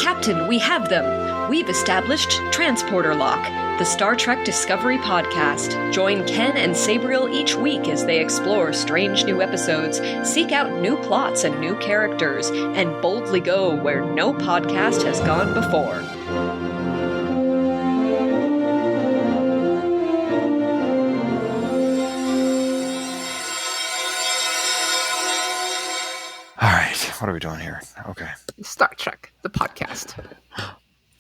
Captain, we have them. We've established Transporter Lock, the Star Trek Discovery podcast. Join Ken and Sabriel each week as they explore strange new episodes, seek out new plots and new characters, and boldly go where no podcast has gone before. All right, what are we doing here? Okay. Star Trek, the podcast.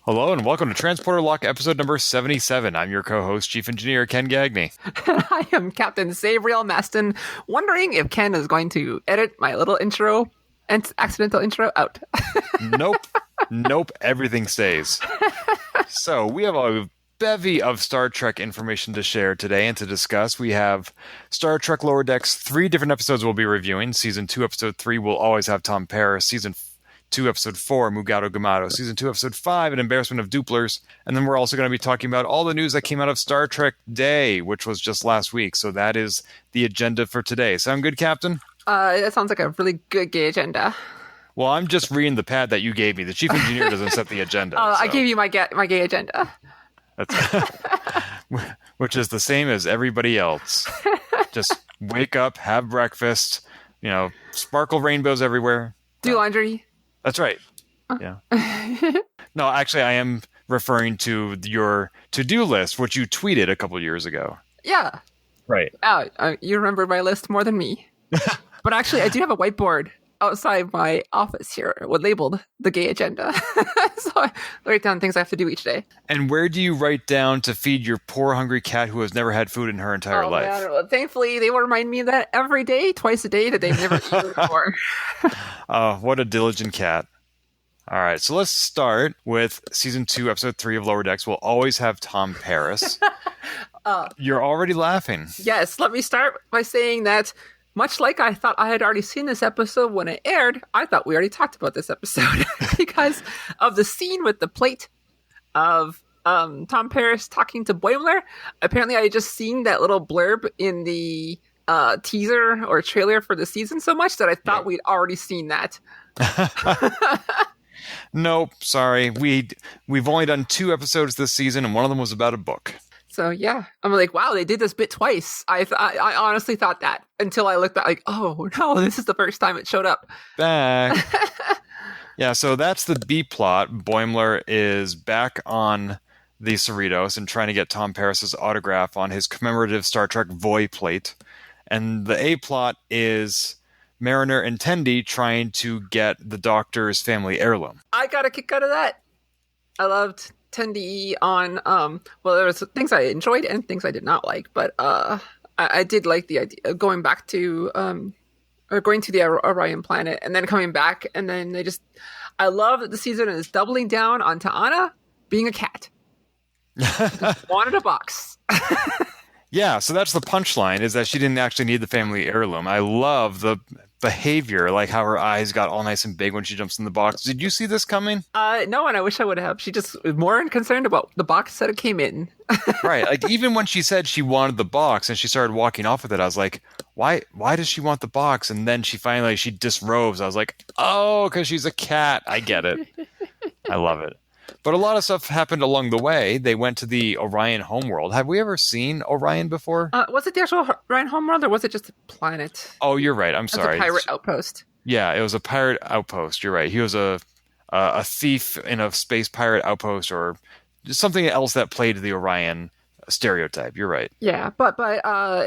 Hello and welcome to Transporter Lock episode number 77. I'm your co-host, Chief Engineer Ken Gagney. I am Captain Sabriel Maston, wondering if Ken is going to edit my little intro and accidental intro out. Nope, everything stays. So we have a bevy of Star Trek information to share today and to discuss. We have Star Trek Lower Decks, 3 different episodes we'll be reviewing. Season 2, Episode 3 will always have Tom Paris. Season 2, Episode 4, Mugato, Gumato. Season 2, Episode 5, An Embarrassment of Dooplers. And then we're also going to be talking about all the news that came out of Star Trek Day, which was just last week. So that is the agenda for today. Sound good, Captain? That sounds like a really good gay agenda. Well, I'm just reading the pad that you gave me. The Chief Engineer doesn't set the agenda. I gave you my gay agenda. Which is the same as everybody else. Just wake up, have breakfast, sparkle rainbows everywhere. Do laundry. That's right. Yeah. No, actually, I am referring to your to-do list, which you tweeted a couple years ago. Yeah. Right. You remember my list more than me. But actually, I do have a whiteboard outside my office here with labeled the gay agenda. So I write down things I have to do each day. And where do you write down to feed your poor hungry cat who has never had food in her entire life? Man. Thankfully, they will remind me of that every day, twice a day, that they've never eaten before. Oh, what a diligent cat. All right, so let's start with Season 2, Episode 3 of Lower Decks. We'll always have Tom Paris. You're already laughing. Yes, let me start by saying that much like I thought I had already seen this episode when it aired, I thought we already talked about this episode because of the scene with the plate of Tom Paris talking to Boimler. Apparently, I had just seen that little blurb in the teaser or trailer for the season so much that I thought we'd already seen that. Nope, sorry. We've only done 2 episodes this season, and one of them was about a book. So yeah, I'm like, wow, they did this bit twice. I honestly thought that until I looked back, like, oh no, this is the first time it showed up. Back. Yeah, so that's the B plot. Boimler is back on the Cerritos and trying to get Tom Paris's autograph on his commemorative Star Trek Voy plate. And the A plot is Mariner and Tendi trying to get the Doctor's family heirloom. I got a kick out of that. I loved Tendi on well, there was things I enjoyed and things I did not like, but I did like the idea of going back to or going to the Orion planet and then coming back, and then I love that the season is doubling down on Ta'ana being a cat. Just wanted a box. Yeah, so that's the punchline, is that she didn't actually need the family heirloom. I love the behavior, like how her eyes got all nice and big when she jumps in the box. Did you see this coming? No, and I wish I would have. She just was more concerned about the box that it came in. Right, like even when she said she wanted the box and she started walking off with it, I was like, why does she want the box? And then she disrobes. I was like, oh, because she's a cat. I get it. I love it. But a lot of stuff happened along the way. They went to the Orion homeworld. Have we ever seen Orion before? Was it the actual Orion homeworld, or was it just a planet? Oh, you're right. I'm sorry. It's a pirate outpost. Yeah, it was a pirate outpost. You're right. He was a thief in a space pirate outpost, or something else that played the Orion stereotype. You're right. Yeah, but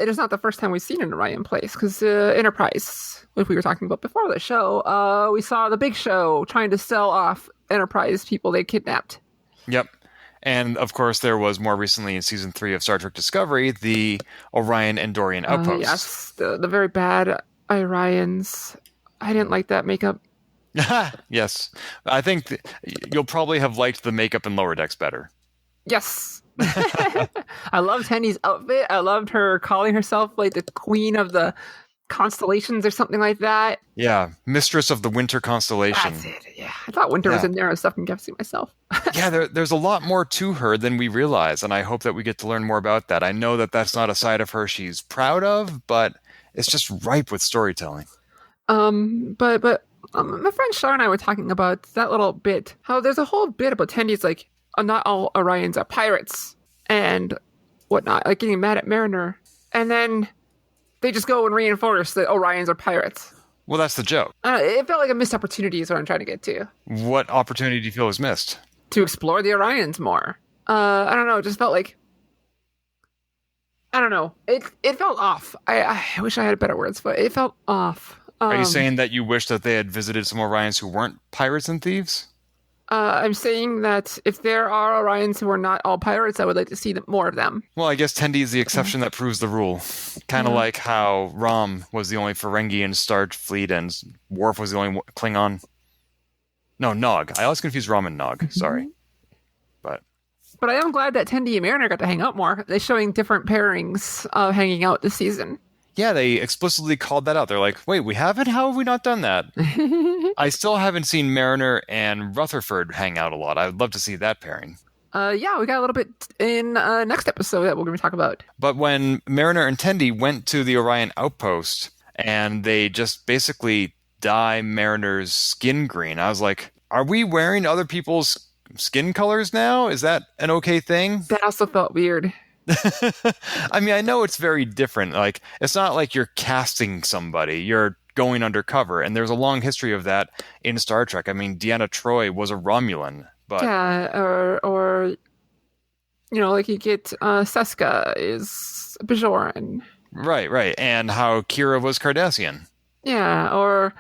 it is not the first time we've seen an Orion place, because Enterprise, which we were talking about before the show, we saw the Big Show trying to sell off Enterprise people they kidnapped. Yep. And of course, there was more recently in season 3 of Star Trek Discovery, the Orion Andorian outpost. Yes, the very bad Orions. I didn't like that makeup. Yes. I think you'll probably have liked the makeup in Lower Decks better. Yes. I loved Henny's outfit. I loved her calling herself like the queen of the constellations or something like that. Yeah, mistress of the winter constellation. That's it. Yeah, I thought winter was in there and stuff. I'm guessing myself. Yeah, there's a lot more to her than we realize, and I hope that we get to learn more about that. I know that that's not a side of her she's proud of, but it's just ripe with storytelling. But My friend Shar and I were talking about that little bit. How there's a whole bit about Tendy's like, not all Orions are pirates and whatnot, like getting mad at Mariner. And then they just go and reinforce that Orions are pirates. Well, that's the joke. It felt like a missed opportunity is what I'm trying to get to. What opportunity do you feel was missed? To explore the Orions more. I don't know. It just felt like, I don't know. It felt off. I wish I had better words, but it felt off. Are you saying that you wish that they had visited some Orions who weren't pirates and thieves? I'm saying that if there are Orions who are not all pirates, I would like to see more of them. Well, I guess Tendi is the exception that proves the rule. Kind of like how Rom was the only Ferengi in Starfleet and Worf was the only Klingon. No, Nog. I always confuse Rom and Nog. Sorry. But I am glad that Tendi and Mariner got to hang out more. They're showing different pairings hanging out this season. Yeah, they explicitly called that out. They're like, wait, we haven't? How have we not done that? I still haven't seen Mariner and Rutherford hang out a lot. I'd love to see that pairing. Yeah, we got a little bit in next episode that we're going to talk about. But when Mariner and Tendi went to the Orion outpost and they just basically dye Mariner's skin green, I was like, are we wearing other people's skin colors now? Is that an okay thing? That also felt weird. I mean, I know it's very different. Like, it's not like you're casting somebody. You're going undercover. And there's a long history of that in Star Trek. I mean, Deanna Troi was a Romulan. But yeah, or you know, like you get Seska is Bajoran. Right. And how Kira was Cardassian. Yeah, or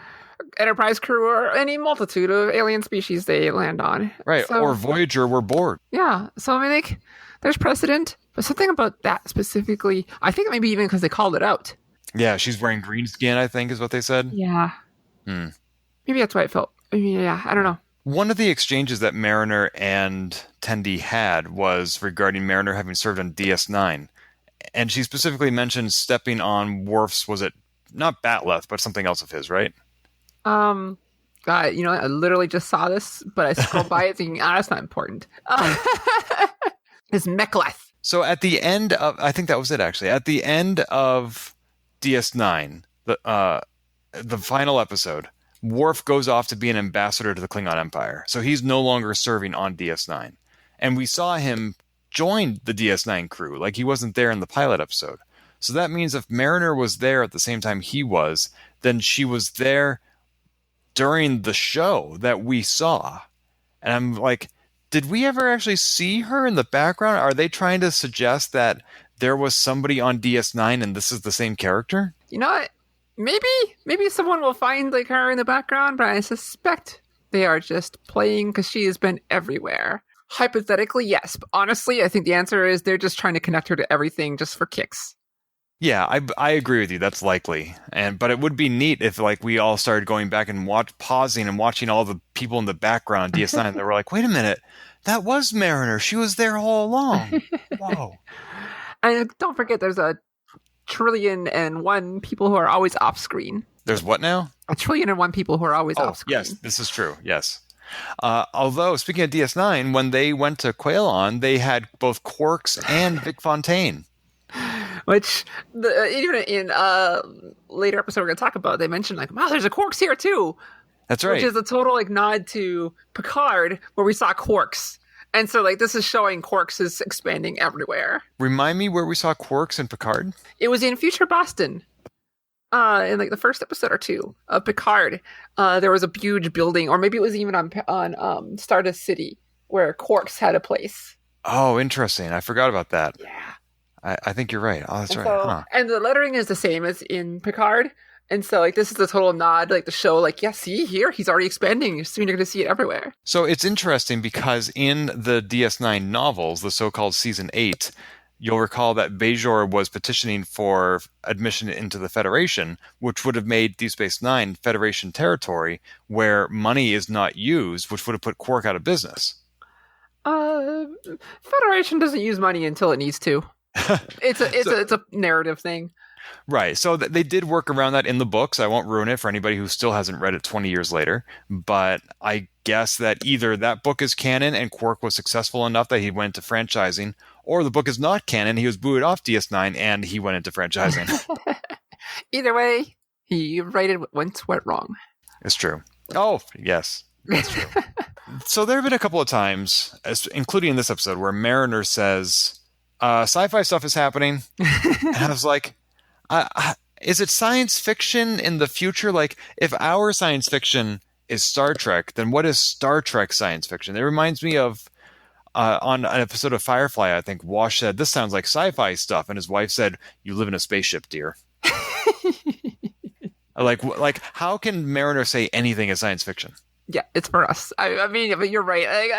Enterprise crew, or any multitude of alien species they land on. Right, so, or Voyager were bored. Yeah, so I mean, like, there's precedent, but something about that specifically, I think maybe even because they called it out. Yeah, she's wearing green skin, I think is what they said. Yeah. Maybe that's why it felt, I mean, yeah, I don't know. One of the exchanges that Mariner and Tendi had was regarding Mariner having served on DS9. And she specifically mentioned stepping on Worf's, was it not Batleth, but something else of his, right? God, you know, I literally just saw this, but I scrolled by it thinking, that's not important. It's Mechleth. So at the end of, I think that was it actually, at the end of DS9, the final episode, Worf goes off to be an ambassador to the Klingon Empire. So he's no longer serving on DS9. And we saw him join the DS9 crew, like he wasn't there in the pilot episode. So that means if Mariner was there at the same time he was, then she was there during the show that we saw. And I'm like, did we ever actually see her in the background? Are they trying to suggest that there was somebody on DS9 and this is the same character? You know what? Maybe someone will find like her in the background, but I suspect they are just playing because she has been everywhere. Hypothetically, yes. But honestly, I think the answer is they're just trying to connect her to everything just for kicks. Yeah, I agree with you. That's likely. But it would be neat if like we all started going back and pausing and watching all the people in the background on DS9 and they were like, wait a minute, that was Mariner. She was there all along. Whoa. And don't forget, there's 1,000,000,001 people who are always off screen. There's what now? 1,000,000,001 people who are always off screen. Yes, this is true. Yes. Although, speaking of DS9, when they went to Quailon, they had both Quarks and Vic Fontaine. Which, even in later episode we're going to talk about, they mentioned like, wow, there's a Quarks here too. That's right. Which is a total like nod to Picard, where we saw Quarks. And so like this is showing Quarks is expanding everywhere. Remind me where we saw Quarks in Picard? It was in Future Boston. In like the first episode or two of Picard. There was a huge building, or maybe it was even on Stardust City, where Quarks had a place. Oh, interesting. I forgot about that. Yeah. I think you're right. Oh, that's and right. So, huh. And the lettering is the same as in Picard. And so, like, this is a total nod, like, to show, like, yeah, see, here, he's already expanding. Soon you're going to see it everywhere. So it's interesting because in the DS9 novels, the so-called Season 8, you'll recall that Bajor was petitioning for admission into the Federation, which would have made Deep Space Nine Federation territory where money is not used, which would have put Quark out of business. Federation doesn't use money until it needs to. It's a narrative thing. Right. So they did work around that in the books. I won't ruin it for anybody who still hasn't read it 20 years later. But I guess that either that book is canon and Quark was successful enough that he went to franchising, or the book is not canon. He was booted off DS9 and he went into franchising. Either way, he righted what once went wrong. It's true. Oh, yes. That's true. So there have been a couple of times, including in this episode, where Mariner says, sci-fi stuff is happening. And I was like, is it science fiction in the future? Like, if our science fiction is Star Trek, then what is Star Trek science fiction? It reminds me of on an episode of Firefly, I think Wash said, this sounds like sci-fi stuff. And his wife said, you live in a spaceship, dear. Like, how can Mariner say anything is science fiction? Yeah, it's for us. I mean, but you're right. Like,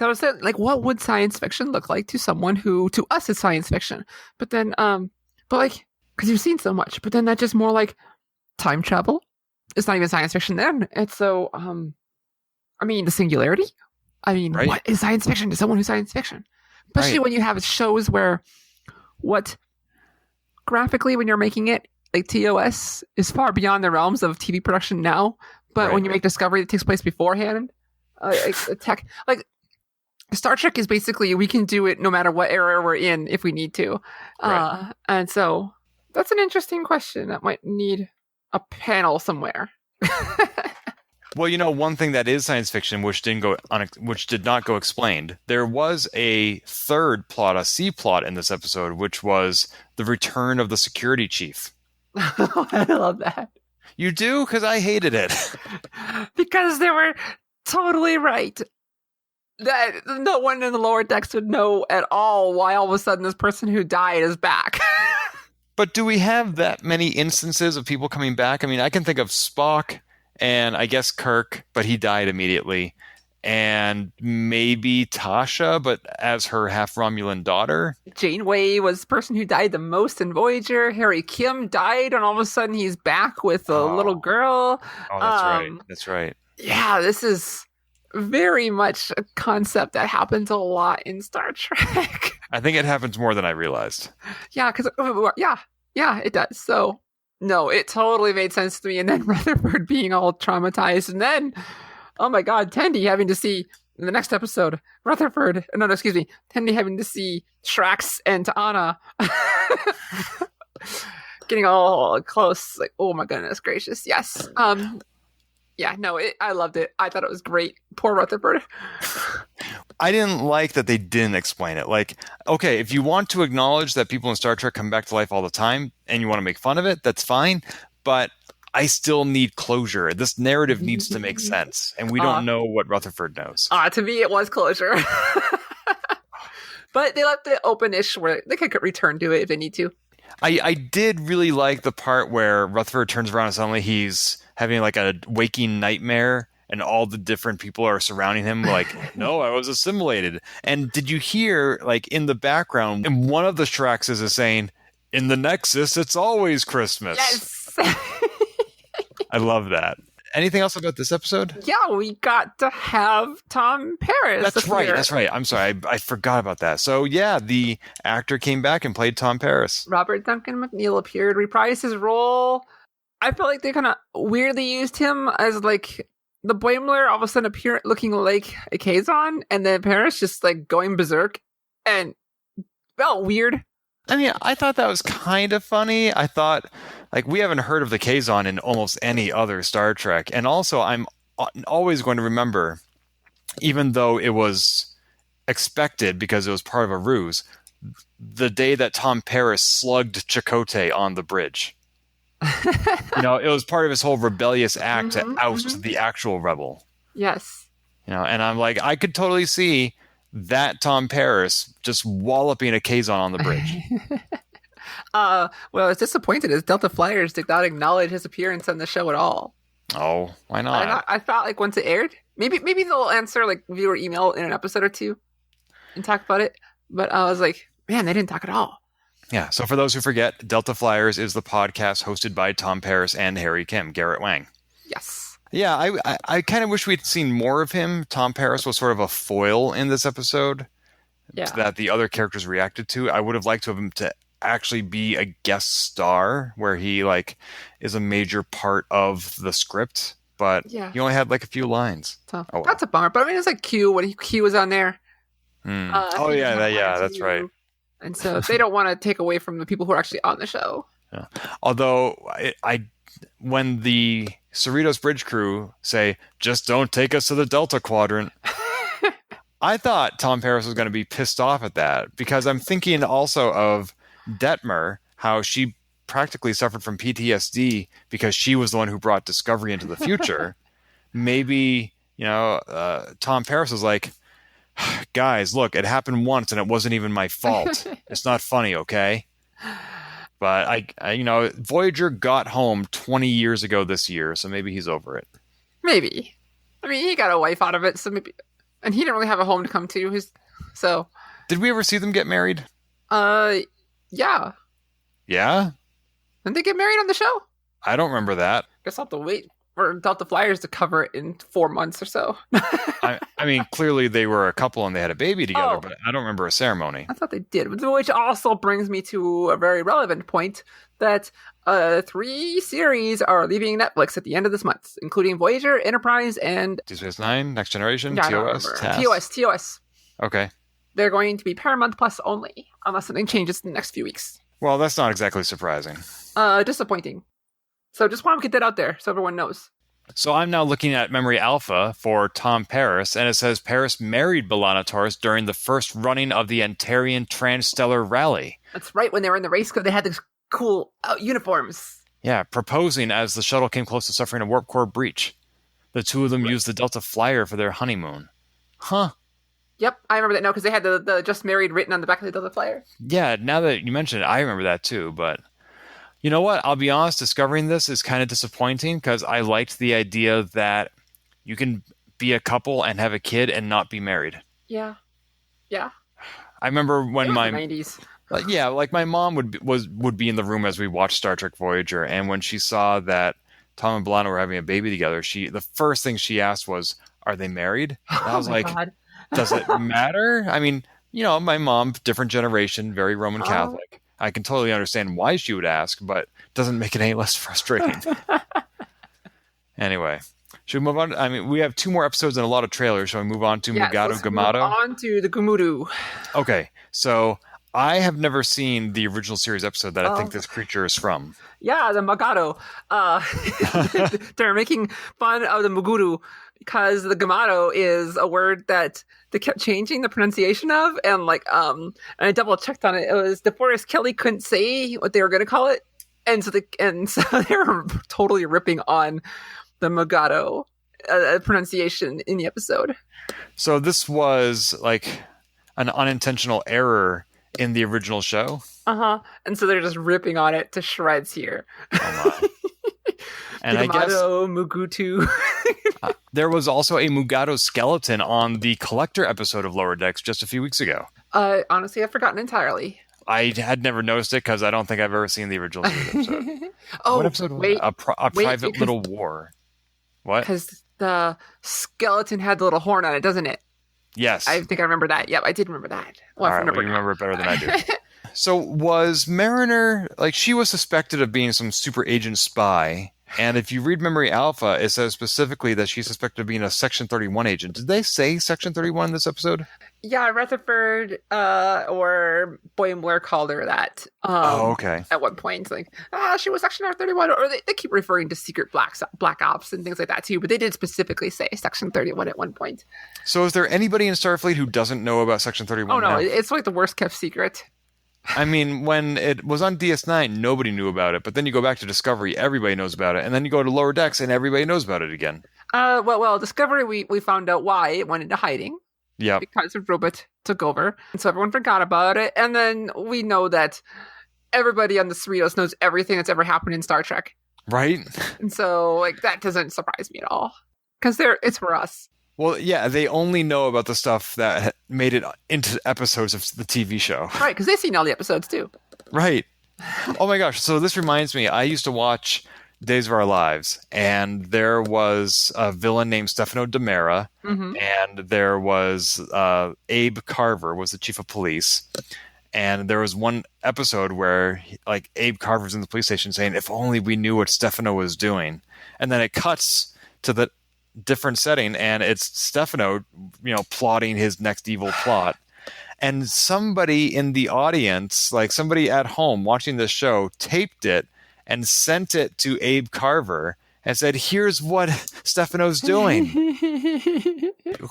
I was saying, like, what would science fiction look like to someone who, to us, is science fiction? But then, but like, because you've seen so much, but then that's just more like time travel. It's not even science fiction then. It's so, I mean, the singularity. I mean, right. What is science fiction to someone who's science fiction? Especially when you have shows where what graphically, when you're making it, like TOS is far beyond the realms of TV production now. But when you make Discovery that takes place beforehand, like tech, like Star Trek is basically, we can do it no matter what era we're in if we need to. Right. And so that's an interesting question that might need a panel somewhere. Well, one thing that is science fiction, which did not go explained. There was a third plot, a C plot in this episode, which was the return of the security chief. I love that. You do? Because I hated it. Because they were totally right. That no one in the lower decks would know at all why all of a sudden this person who died is back. But do we have that many instances of people coming back? I mean, I can think of Spock and I guess Kirk, but he died immediately. And maybe Tasha, but as her half-Romulan daughter. Janeway was the person who died the most in Voyager. Harry Kim died, and all of a sudden he's back with a little girl. Oh, that's right. That's right. Yeah, this is very much a concept that happens a lot in Star Trek. I think it happens more than I realized. Yeah, because yeah, it does. So no, it totally made sense to me. And then Rutherford being all traumatized, and then oh my God, Tendi having to see in the next episode Tendi having to see Shrax and T'Ana getting all close. Like, oh my goodness gracious, yes. Yeah, no, I loved it. I thought it was great. Poor Rutherford. I didn't like that they didn't explain it. Like, okay, if you want to acknowledge that people in Star Trek come back to life all the time and you want to make fun of it, that's fine. But I still need closure. This narrative needs to make sense. And we don't know what Rutherford knows. To me, it was closure. But they left it open-ish where they could return to it if they need to. I did really like the part where Rutherford turns around and suddenly he's having like a waking nightmare and all the different people are surrounding him like, no, I was assimilated. And did you hear, like, in the background, and one of the Shraxes is saying, in the Nexus, it's always Christmas. Yes! I love that. Anything else about this episode? Yeah, we got to have Tom Paris. That's right. I'm sorry. I forgot about that. So, yeah, the actor came back and played Tom Paris. Robert Duncan McNeil appeared, reprised his role. I felt like they kind of weirdly used him as, like, the Boimler all of a sudden appearing looking like a Kazon, and then Paris just, like, going berserk, and felt weird. I mean, I thought that was kind of funny. I thought, like, we haven't heard of the Kazon in almost any other Star Trek. And also, I'm always going to remember, even though it was expected because it was part of a ruse, the day that Tom Paris slugged Chakotay on the bridge. It was part of his whole rebellious act to oust the actual rebel. Yes. And I'm like, I could totally see that Tom Paris just walloping a Kazon on the bridge. Well, I was disappointed as Delta Flyers did not acknowledge his appearance on the show at all. Oh, why not? I thought, like, once it aired, maybe they'll answer, like, viewer email in an episode or two and talk about it. But I was like, man, they didn't talk at all. Yeah, so for those who forget, Delta Flyers is the podcast hosted by Tom Paris and Harry Kim, Garrett Wang. Yes. Yeah, I kind of wish we'd seen more of him. Tom Paris was sort of a foil in this episode that the other characters reacted to. I would have liked to have him to actually be a guest star where he, like, is a major part of the script, but he only had, like, a few lines. So, that's a bummer. But I mean, it's like Q when Q was on there. That's right. And so they don't want to take away from the people who are actually on the show. Yeah. Although when the Cerritos bridge crew say, just don't take us to the Delta Quadrant. I thought Tom Paris was going to be pissed off at that because I'm thinking also of Detmer, how she practically suffered from PTSD because she was the one who brought Discovery into the future. Maybe, Tom Paris was like, guys, look, it happened once and it wasn't even my fault. It's not funny, okay? But Voyager got home 20 years ago this year, so maybe he's over it. Maybe. I mean, he got a wife out of it, so maybe. And he didn't really have a home to come to. So. Did we ever see them get married? Yeah. Yeah? Didn't they get married on the show? I don't remember that. Guess I'll have to wait for Delta Flyers to cover it in 4 months or so. I mean, clearly they were a couple and they had a baby together, but I don't remember a ceremony. I thought they did, which also brings me to a very relevant point that 3 series are leaving Netflix at the end of this month, including Voyager, Enterprise, and Deep Space Nine, Next Generation, yeah, TOS, TOS. Okay. They're going to be Paramount Plus only, unless something changes in the next few weeks. Well, that's not exactly surprising. Disappointing. So just want to get that out there so everyone knows. So I'm now looking at Memory Alpha for Tom Paris, and it says Paris married B'Elanna Torres during the first running of the Antarian Transstellar Rally. That's right, when they were in the race because they had these cool uniforms. Yeah, proposing as the shuttle came close to suffering a warp core breach. The two of them used the Delta Flyer for their honeymoon. Huh. Yep, I remember that now because they had the just married written on the back of the Delta Flyer. Yeah, now that you mention it, I remember that too, but you know what? I'll be honest, discovering this is kind of disappointing because I liked the idea that you can be a couple and have a kid and not be married. Yeah. Yeah. I remember when my 90s. Like my mom would be in the room as we watched Star Trek Voyager, and when she saw that Tom and B'Elanna were having a baby together, the first thing she asked was, "Are they married?" And I was like, God. Does it matter? I mean, my mom, different generation, very Roman Catholic. I can totally understand why she would ask, but it doesn't make it any less frustrating. Anyway, should we move on? I mean, we have 2 more episodes and a lot of trailers. Shall we move on to Mugato Gumato? Move on to the Gumato. Okay, so I have never seen the original series episode that I think this creature is from. Yeah, the Mugato. They're making fun of the Mugato because the Gumato is a word that they kept changing the pronunciation of, and and I double checked on it. It was DeForest Kelly couldn't say what they were going to call it, and so they were totally ripping on the Mugato pronunciation in the episode. So this was like an unintentional error in the original show. And so they're just ripping on it to shreds here. Oh my. And I guess Mugato. There was also a Mugato skeleton on the Collector episode of Lower Decks just a few weeks ago. Honestly, I've forgotten entirely. I had never noticed it because I don't think I've ever seen the original series episode. What episode was wait, it? A Private Little War. What? Because the skeleton had the little horn on it, doesn't it? Yes. I think I remember that. Yep, I did remember that. Well, you remember it better than I do. So was Mariner, she was suspected of being some super agent spy, and if you read Memory Alpha, it says specifically that she's suspected of being a Section 31 agent. Did they say Section 31 in this episode? Yeah, Rutherford or Boimler called her that. Okay. At one point, she was Section 31, or they keep referring to secret black ops and things like that too. But they did specifically say Section 31 at one point. So, is there anybody in Starfleet who doesn't know about Section 31? Oh no, now? It's like the worst kept secret. I mean, when it was on DS9, nobody knew about it. But then you go back to Discovery, everybody knows about it, and then you go to Lower Decks, and everybody knows about it again. Well, Discovery, we found out why it went into hiding. Yeah, because a robot took over, and so everyone forgot about it. And then we know that everybody on the Cerritos knows everything that's ever happened in Star Trek, right? And so, that doesn't surprise me at all because it's for us. Well, yeah, they only know about the stuff that made it into episodes of the TV show, right? Because they've seen all the episodes too, right? Oh my gosh! So this reminds me, I used to watch Days of Our Lives, and there was a villain named Stefano Demera, and there was Abe Carver was the chief of police, and there was one episode where Abe Carver's in the police station saying, "If only we knew what Stefano was doing," and then it cuts to the different setting, and it's Stefano, plotting his next evil plot. And somebody in the audience, somebody at home watching this show, taped it and sent it to Abe Carver and said, here's what Stefano's doing.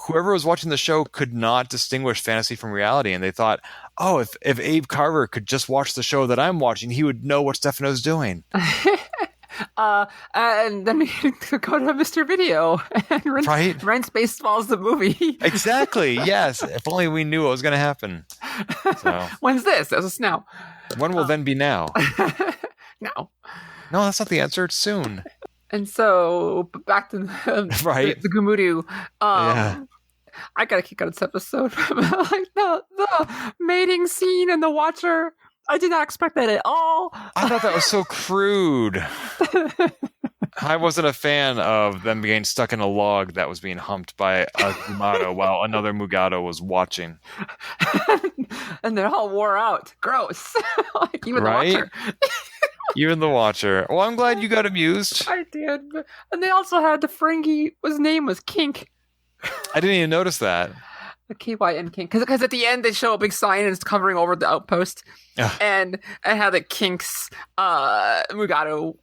Whoever was watching the show could not distinguish fantasy from reality, and they thought, oh, if Abe Carver could just watch the show that I'm watching, he would know what Stefano's doing. And then we could go to Mr. Video and rent Spaceballs the movie. Exactly, yes. If only we knew what was going to happen. So. When's this? It's now. When will then be now? Now. No, that's not the answer. It's soon. And so, back to the Gumato. Yeah. I got a kick out of this episode. Like the mating scene and the Watcher. I did not expect that at all. I thought that was so crude. I wasn't a fan of them being stuck in a log that was being humped by a Gumato while another Mugato was watching. And they're all wore out. Gross. Like even the Watcher. Even the Watcher. Well, I'm glad you got amused. I did. And they also had the Ferengi, whose name was Kink. I didn't even notice that. The KYN Kink. Because at the end they show a big sign and it's covering over the outpost. And it had the Kink's Mugato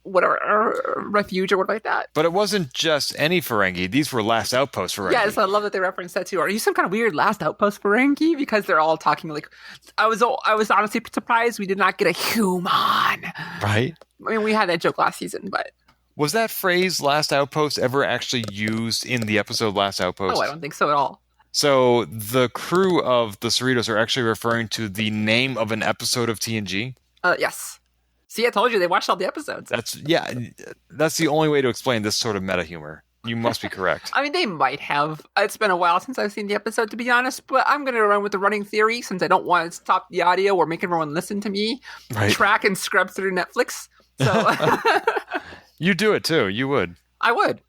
whatever refuge or whatever like that. But it wasn't just any Ferengi. These were Last Outpost Ferengi. Yes, I love that they referenced that too. Are you some kind of weird Last Outpost Ferengi? Because they're all talking like I was honestly surprised we did not get a human. Right? I mean, we had that joke last season, but was that phrase Last Outpost ever actually used in the episode Last Outpost? Oh, I don't think so at all. So the crew of the Cerritos are actually referring to the name of an episode of TNG? Yes. See, I told you they watched all the episodes. That's the only way to explain this sort of meta humor. You must be correct. I mean, they might have. It's been a while since I've seen the episode, to be honest, but I'm going to run with the running theory since I don't want to stop the audio or make everyone listen to me track and scrub through Netflix. So you do it too. You would. I would.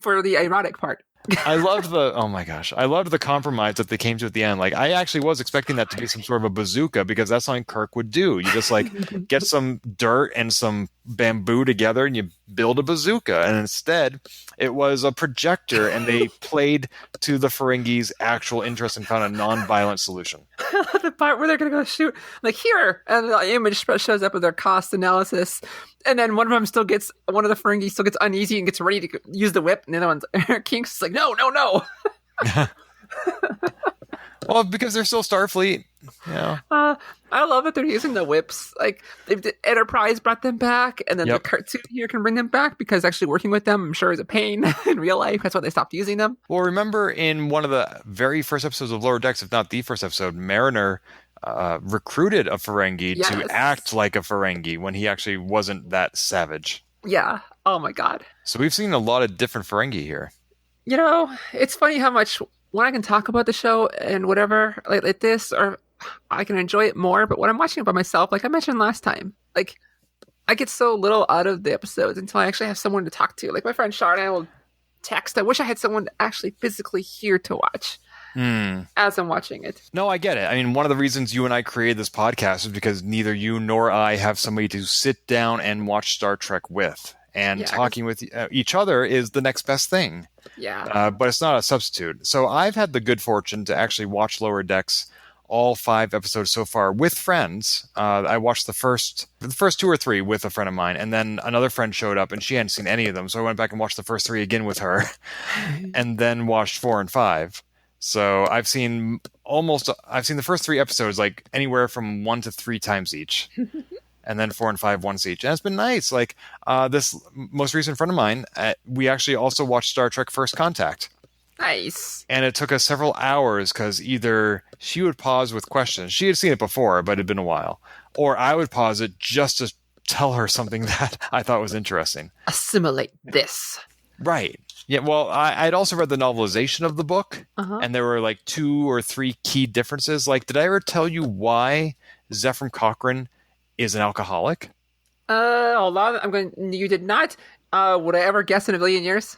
For the erotic part. I loved the compromise that they came to at the end. Like, I actually was expecting that to be some sort of a bazooka because that's something Kirk would do. You just like get some dirt and some bamboo together and you build a bazooka. And instead, it was a projector and they played to the Ferengi's actual interest and found a non-violent solution. The part where they're going to go shoot, like here, and the image shows up with their cost analysis. And then one of the Ferengi still gets uneasy and gets ready to use the whip. And the other one's, Kink's like, no. Well, because they're still Starfleet. Yeah. I love that they're using the whips. Like, Enterprise brought them back, and then the cartoon here can bring them back because actually working with them, I'm sure, is a pain in real life. That's why they stopped using them. Well, remember in one of the very first episodes of Lower Decks, if not the first episode, Mariner recruited a Ferengi to act like a Ferengi when he actually wasn't that savage. Yeah. Oh, my God. So we've seen a lot of different Ferengi here. You know, it's funny how much when I can talk about the show and whatever like this, or I can enjoy it more, but when I'm watching it by myself, like I mentioned last time, like I get so little out of the episodes until I actually have someone to talk to. Like my friend Char and I will text. I wish I had someone to actually physically here to watch as I'm watching it. No, I get it. I mean, one of the reasons you and I created this podcast is because neither you nor I have somebody to sit down and watch Star Trek with. And talking with each other is the next best thing. Yeah. But it's not a substitute. So I've had the good fortune to actually watch Lower Decks, all 5 episodes so far, with friends. I watched the first 2 or 3 with a friend of mine, and then another friend showed up, and she hadn't seen any of them. So I went back and watched the first 3 again with her, and then watched 4 and 5. So I've seen the first 3 episodes like anywhere from 1 to 3 times each. And then 4 and 5 once each. And it's been nice. Like this most recent friend of mine, we actually also watched Star Trek First Contact. Nice. And it took us several hours because either she would pause with questions. She had seen it before, but it had been a while. Or I would pause it just to tell her something that I thought was interesting. Assimilate this. Right. Yeah, well, I'd also read the novelization of the book, and there were like 2 or 3 key differences. Like, did I ever tell you why Zefram Cochrane is an alcoholic? Hold on. You did not. Would I ever guess in a billion years?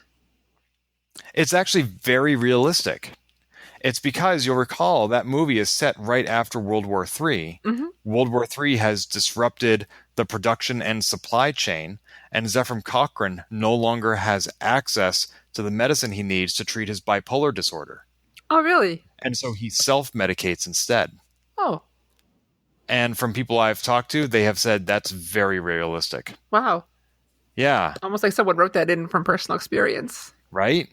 It's actually very realistic. It's because you'll recall that movie is set right after World War III. Mm-hmm. World War III has disrupted the production and supply chain, and Zefram Cochrane no longer has access to the medicine he needs to treat his bipolar disorder. Oh, really? And so he self-medicates instead. Oh. And from people I've talked to, they have said that's very realistic. Wow. Yeah. Almost like someone wrote that in from personal experience. Right?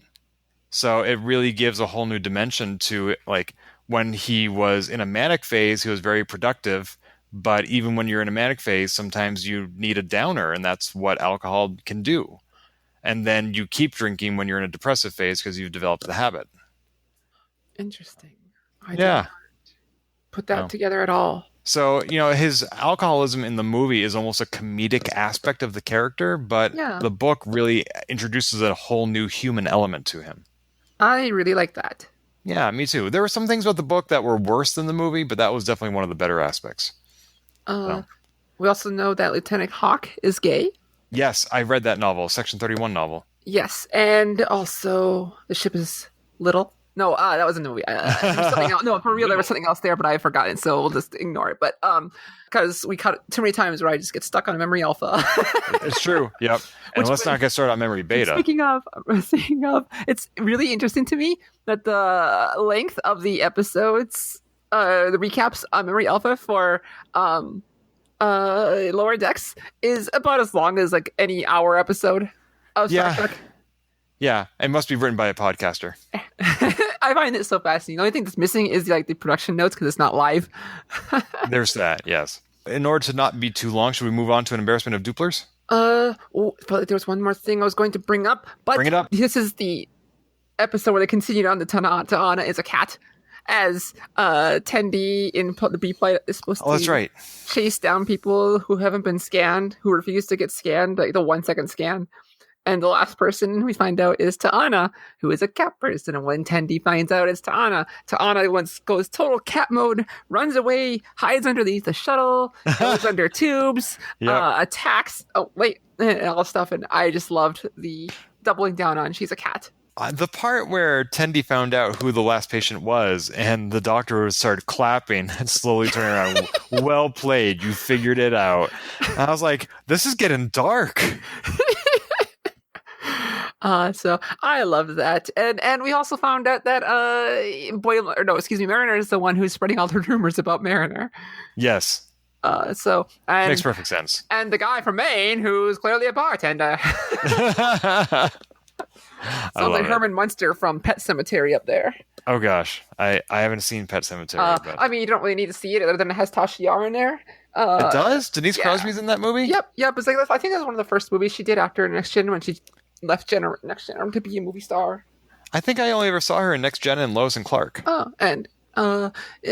So it really gives a whole new dimension to it. Like when he was in a manic phase, he was very productive. But even when you're in a manic phase, sometimes you need a downer, and that's what alcohol can do. And then you keep drinking when you're in a depressive phase because you've developed the habit. Interesting. I Yeah. didn't put that No. together at all. So, his alcoholism in the movie is almost a comedic aspect of the character, but Yeah. the book really introduces a whole new human element to him. I really like that. Yeah, me too. There were some things about the book that were worse than the movie, but that was definitely one of the better aspects. We also know that Lieutenant Hawk is gay. Yes, I read that novel, Section 31 novel. Yes, and also the ship is little. No, that was in the movie. There was something else. No, for real, there was something else there, but I've forgotten, so we'll just ignore it. But because we cut it too many times where I just get stuck on memory alpha. It's true. Yep. And let's not get started on memory beta. Speaking of, it's really interesting to me that the length of the episodes, the recaps on memory alpha for Lower Decks is about as long as like any hour episode of Star Trek. Yeah, it must be written by a podcaster. I find it so fascinating. The only thing that's missing is like the production notes because it's not live. There's that, yes. In order to not be too long, should we move on to an embarrassment of Dooplers? But there was one more thing I was going to bring up. But Bring it up. This is the episode where they continued on the Ta'ana is a cat. As Tendi in the B-Flight is supposed to that's right. chase down people who haven't been scanned, who refuse to get scanned, like the 1 second scan. And the last person we find out is Ta'ana, who is a cat person. And when Tendi finds out it's Ta'ana once goes total cat mode, runs away, hides underneath the shuttle, goes under tubes, attacks. Oh, wait, and all stuff. And I just loved the doubling down on she's a cat. The part where Tendi found out who the last patient was and the doctor started clapping and slowly turning around, well played, you figured it out. And I was like, this is getting dark. So I love that. And we also found out that Mariner is the one who's spreading all the rumors about Mariner. Yes. Makes perfect sense. And the guy from Maine who's clearly a bartender. Sounds like Herman Munster from Pet Sematary up there. Oh gosh, I haven't seen Pet Sematary. But... I mean, you don't really need to see it other than it has Tasha Yar in there. It does? Denise Crosby's in that movie? Yep. It's like I think that's one of the first movies she did after Next Gen when she left Next Gen to be a movie star. I think I only ever saw her in Next Gen and Lois and Clark. Oh, and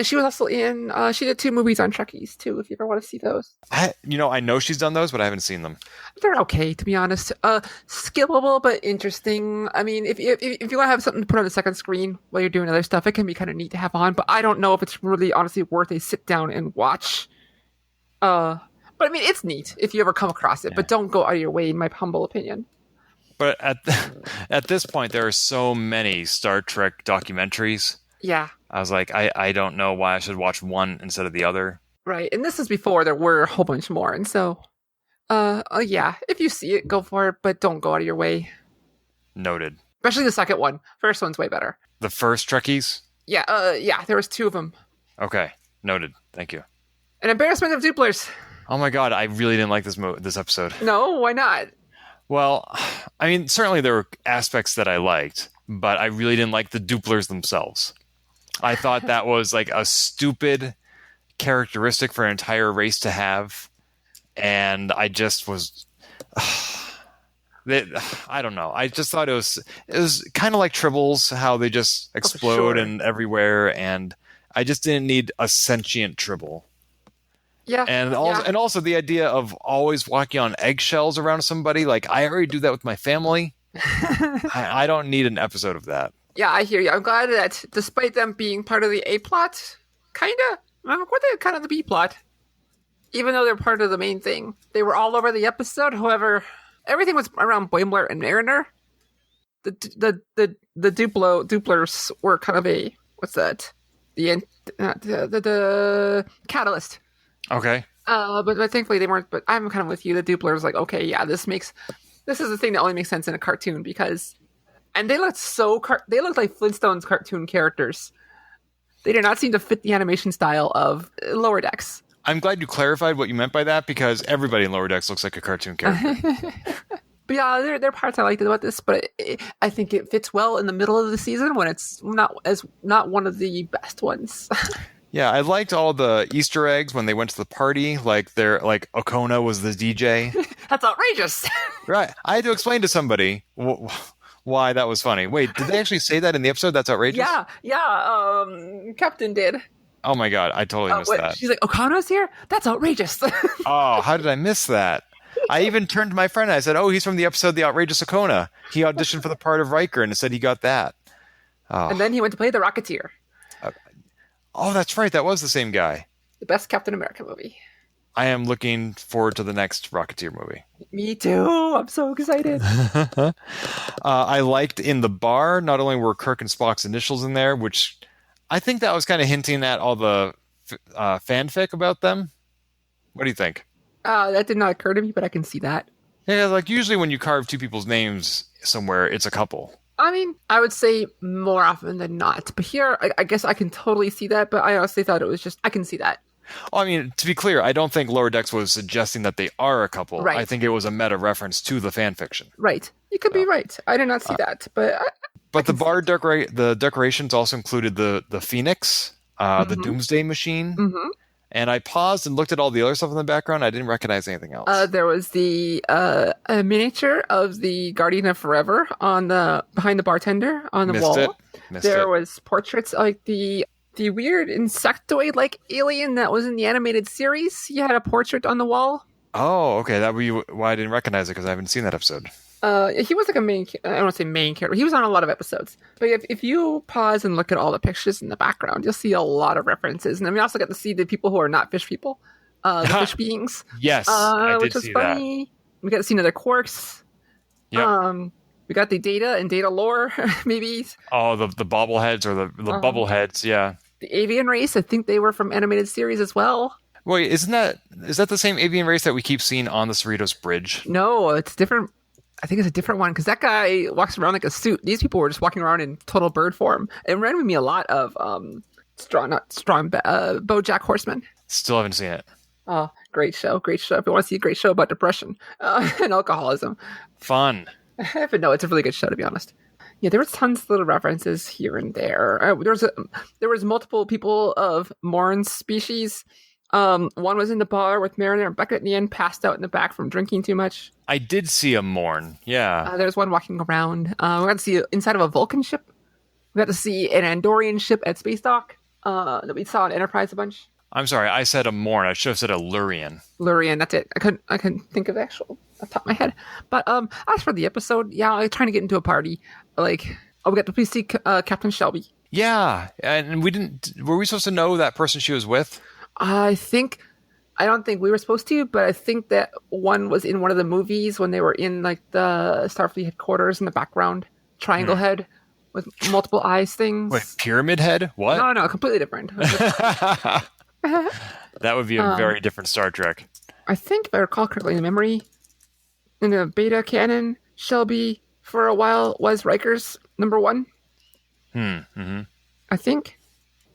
she was also in. She did 2 movies on Trekkies too. If you ever want to see those, I know she's done those, but I haven't seen them. They're okay, to be honest. Skippable but interesting. I mean, if you want to have something to put on the second screen while you're doing other stuff, it can be kind of neat to have on. But I don't know if it's really honestly worth a sit down and watch. But I mean, it's neat if you ever come across it. Yeah. But don't go out of your way, in my humble opinion. But at this point, there are so many Star Trek documentaries. Yeah. I was like, I don't know why I should watch one instead of the other. Right. And this is before there were a whole bunch more. And so, yeah, if you see it, go for it, but don't go out of your way. Noted. Especially the second one. First one's way better. The first Trekkies? Yeah, there was 2 of them. Okay. Noted. Thank you. An embarrassment of Dooplers. Oh my god, I really didn't like this episode. No, why not? Well, I mean, certainly there were aspects that I liked, but I really didn't like the Dooplers themselves. I thought that was like a stupid characteristic for an entire race to have, and I just was... I don't know. I just thought it was kind of like Tribbles, how they just explode and everywhere, and I just didn't need a sentient Tribble. Yeah. And also the idea of always walking on eggshells around somebody, like I already do that with my family. I don't need an episode of that. Yeah, I hear you. I'm glad that despite them being part of the A plot, they're kind of the B plot. Even though they're part of the main thing. They were all over the episode. However, everything was around Boimler and Mariner. The Dooplers were kind of a, what's that? The catalyst. Okay. But thankfully they weren't. But I'm kind of with you. The Dooplers, like, okay, yeah, this is the thing that only makes sense in a cartoon because, and they looked they looked like Flintstones cartoon characters. They did not seem to fit the animation style of Lower Decks. I'm glad you clarified what you meant by that because everybody in Lower Decks looks like a cartoon character. But yeah, there are parts I liked about this, but I think it fits well in the middle of the season when it's not one of the best ones. Yeah, I liked all the Easter eggs when they went to the party. Like Okona was the DJ. That's outrageous. Right. I had to explain to somebody why that was funny. Wait, did they actually say that in the episode? That's outrageous? Yeah. Captain did. Oh my god, I totally missed that. She's like, Okana's here? That's outrageous. Oh, how did I miss that? I even turned to my friend and I said, oh, he's from the episode The Outrageous Okona. He auditioned for the part of Riker and said he got that. Oh. And then he went to play the Rocketeer. Oh, that's right. That was the same guy. The best Captain America movie. I am looking forward to the next Rocketeer movie. Me too. I'm so excited. I liked in the bar, not only were Kirk and Spock's initials in there, which I think that was kind of hinting at all the fanfic about them. What do you think? That did not occur to me, but I can see that. Yeah, like usually when you carve two people's names somewhere, it's a couple. I mean, I would say more often than not. But here, I guess I can totally see that, but I honestly thought it was just, I can see that. Well, I mean, to be clear, I don't think Lower Decks was suggesting that they are a couple. Right. I think it was a meta reference to the fan fiction. Right. You could be right. I did not see that, but... But the bar the decorations also included the Phoenix, the Doomsday Machine, and I paused and looked at all the other stuff in the background. I didn't recognize anything else. There was the a miniature of the Guardian of Forever on behind the bartender on the wall. There was portraits like the weird insectoid like alien that was in the animated series. He had a portrait on the wall. Oh, okay. That would be why I didn't recognize it because I haven't seen that episode. He was like a main, I don't want to say main character. He was on a lot of episodes. But if you pause and look at all the pictures in the background, you'll see a lot of references. And then we also get to see the people who are not fish people, the fish beings. Yes, I did which was see funny. That. We got to see another Quarks. Yep. We got the Data and Data lore, maybe. Oh, the bobbleheads or the bubbleheads, yeah. The avian race, I think they were from animated series as well. Wait, is that the same avian race that we keep seeing on the Cerritos Bridge? No, it's different. I think it's a different one because that guy walks around like a suit. These people were just walking around in total bird form. It reminded me a lot of BoJack Horseman. Still haven't seen it. Oh, great show. If you want to see a great show about depression and alcoholism. Fun. But no, it's a really good show, to be honest. Yeah, there was tons of little references here and there. There was multiple people of Morn species. One was in the bar with Mariner and Beckett in the end, passed out in the back from drinking too much. I did see a Morn, yeah. There's one walking around. We got to see inside of a Vulcan ship. We got to see an Andorian ship at Space Dock that we saw in Enterprise a bunch. I'm sorry, I said a Morn. I should have said a Lurian. Lurian, that's it. I couldn't think of the actual off the top of my head. But as for the episode, yeah, I'm trying to get into a party. We got to please see Captain Shelby. Yeah, and were we supposed to know that person she was with? I don't think we were supposed to, but I think that one was in one of the movies when they were in like the Starfleet headquarters in the background. Triangle head with multiple eyes things. Wait, Pyramid Head? What? No, completely different. That would be a very different Star Trek. I think if I recall correctly in the memory, in the beta canon, Shelby for a while was Riker's number one. I think.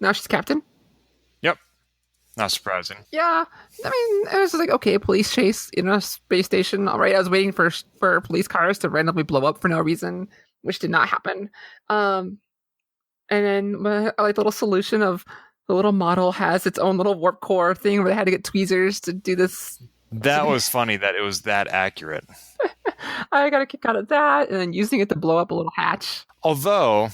Now she's captain. Yep. Not surprising. Yeah. I mean, it was like, okay, a police chase in a space station. All right. I was waiting for police cars to randomly blow up for no reason, which did not happen. And then I like the little solution of the little model has its own little warp core thing where they had to get tweezers to do this. That was funny that it was that accurate. I got a kick out of that, and then using it to blow up a little hatch. Although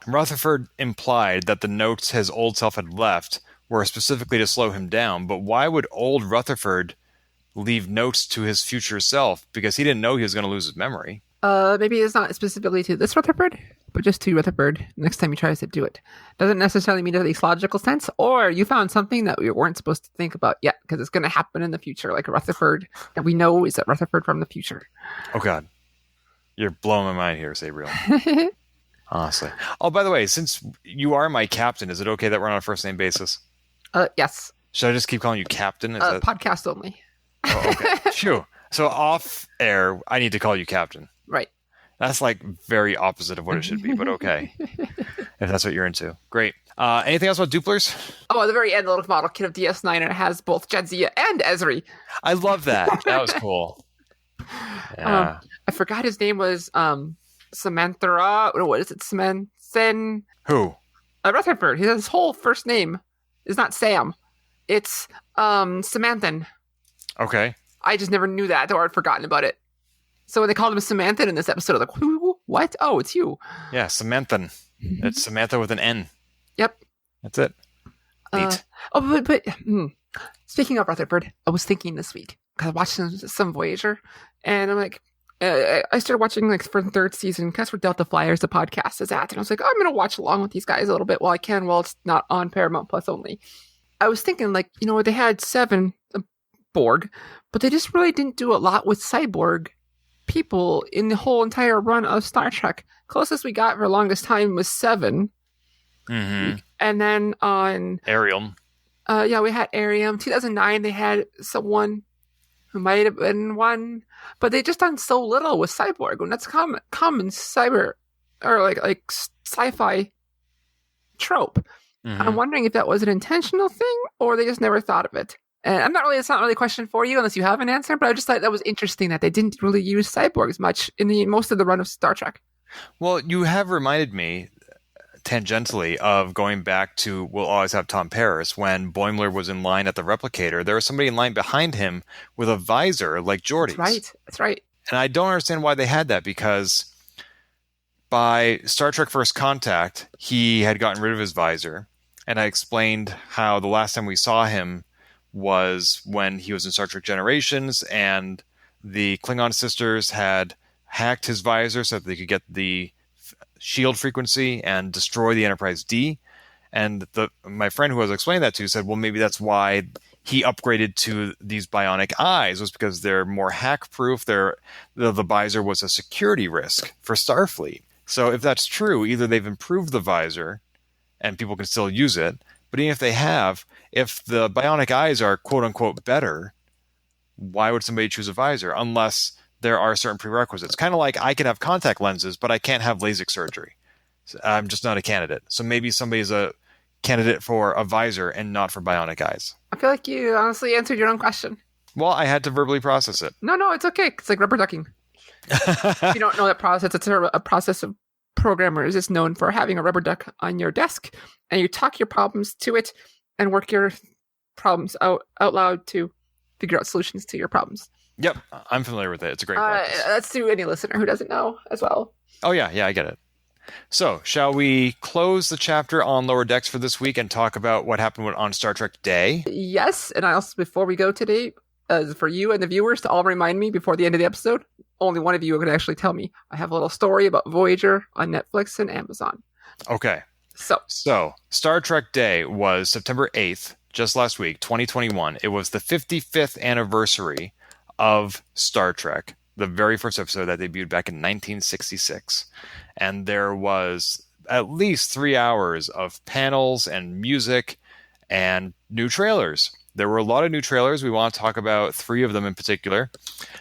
Rutherford implied that the notes his old self had left were specifically to slow him down, but why would old Rutherford leave notes to his future self? Because he didn't know he was going to lose his memory. Maybe it's not specifically to this Rutherford, but just to Rutherford next time he tries to do it. Doesn't necessarily mean it makes logical sense, or you found something that we weren't supposed to think about yet, because it's going to happen in the future, like a Rutherford that we know is a Rutherford from the future. Oh, God. You're blowing my mind here, Sabriel. Honestly. Oh, by the way, since you are my captain, is it okay that we're on a first-name basis? Yes. Should I just keep calling you captain? Podcast only. Oh, okay. Phew. So off air, I need to call you captain. Right. That's like very opposite of what it should be, but okay. If that's what you're into. Great. Anything else about Dooplers? Oh, at the very end, the little model kit of DS9, and it has both Jadzia and Ezri. I love that. That was cool. Yeah. I forgot his name was Samantha. What is it? Samantha. Who? Rutherford. His whole first name is not Sam. It's Samanthan. Okay. I just never knew that, or I'd forgotten about it. So when they called him Samantha in this episode, I'm like, who? What? Oh, it's you. Yeah, Samanthan. It's Samantha with an N. Yep. That's it. Neat. But speaking of Rutherford, I was thinking this week because I watched some Voyager, and I'm like, I started watching like for the third season. That's where Delta Flyers, the podcast, is at, and I was like, I'm gonna watch along with these guys a little bit while I can, while it's not on Paramount Plus only. I was thinking, like, they had 7 Borg, but they just really didn't do a lot with cyborg people in the whole entire run of Star Trek. Closest we got for the longest time was 7. Mm-hmm. And then on Ariel. We had Arium. 2009, they had someone who might have been one, but they just done so little with cyborg, and that's common cyber or like sci-fi trope. Mm-hmm. I'm wondering if that was an intentional thing or they just never thought of it. And it's not really a question for you unless you have an answer, but I just thought that was interesting that they didn't really use cyborgs much in most of the run of Star Trek. Well, you have reminded me tangentially of going back to We'll Always Have Tom Paris. When Boimler was in line at the replicator, there was somebody in line behind him with a visor like Geordi's. That's right. And I don't understand why they had that, because by Star Trek First Contact, he had gotten rid of his visor. And I explained how the last time we saw him was when he was in Star Trek Generations, and the Klingon sisters had hacked his visor so that they could get the shield frequency and destroy the Enterprise D. And my friend who I was explaining that to said, well, maybe that's why he upgraded to these bionic eyes, was because they're more hack-proof. The visor was a security risk for Starfleet. So if that's true, either they've improved the visor and people can still use it, but even if they have, if the bionic eyes are quote-unquote better, why would somebody choose a visor? Unless there are certain prerequisites. Kind of like I can have contact lenses, but I can't have LASIK surgery. I'm just not a candidate. So maybe somebody's a candidate for a visor and not for bionic eyes. I feel like you honestly answered your own question. Well, I had to verbally process it. No, it's okay. It's like rubber ducking. If you don't know that process, it's a process of programmers is known for having a rubber duck on your desk, and you talk your problems to it and work your problems out loud to figure out solutions to your problems. Yep, I'm familiar with it. It's a great practice. That's to any listener who doesn't know as well. Oh, yeah, I get it. So, shall we close the chapter on Lower Decks for this week and talk about what happened on Star Trek Day? Yes, and I also, before we go today, for you and the viewers to all remind me before the end of the episode, only one of you could actually tell me. I have a little story about Voyager on Netflix and Amazon. Okay. So Star Trek Day was September 8th, just last week, 2021. It was the 55th anniversary of Star Trek, the very first episode that debuted back in 1966. And there was at least 3 hours of panels and music and new trailers. There were a lot of new trailers. We want to talk about 3 of them in particular,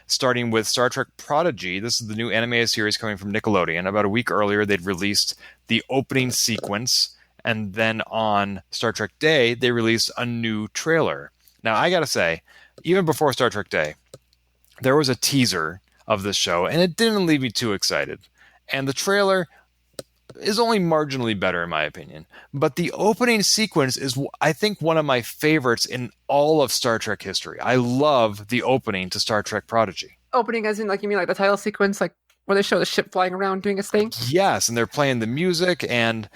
starting with Star Trek Prodigy. This is the new animated series coming from Nickelodeon. About a week earlier, they'd released the opening sequence, and then on Star Trek Day, they released a new trailer. Now, I gotta say, even before Star Trek Day, there was a teaser of this show, and it didn't leave me too excited. And the trailer is only marginally better, in my opinion. But the opening sequence is, I think, one of my favorites in all of Star Trek history. I love the opening to Star Trek Prodigy. Opening as in, like, you mean like the title sequence, like where they show the ship flying around doing its thing? Yes, and they're playing the music, and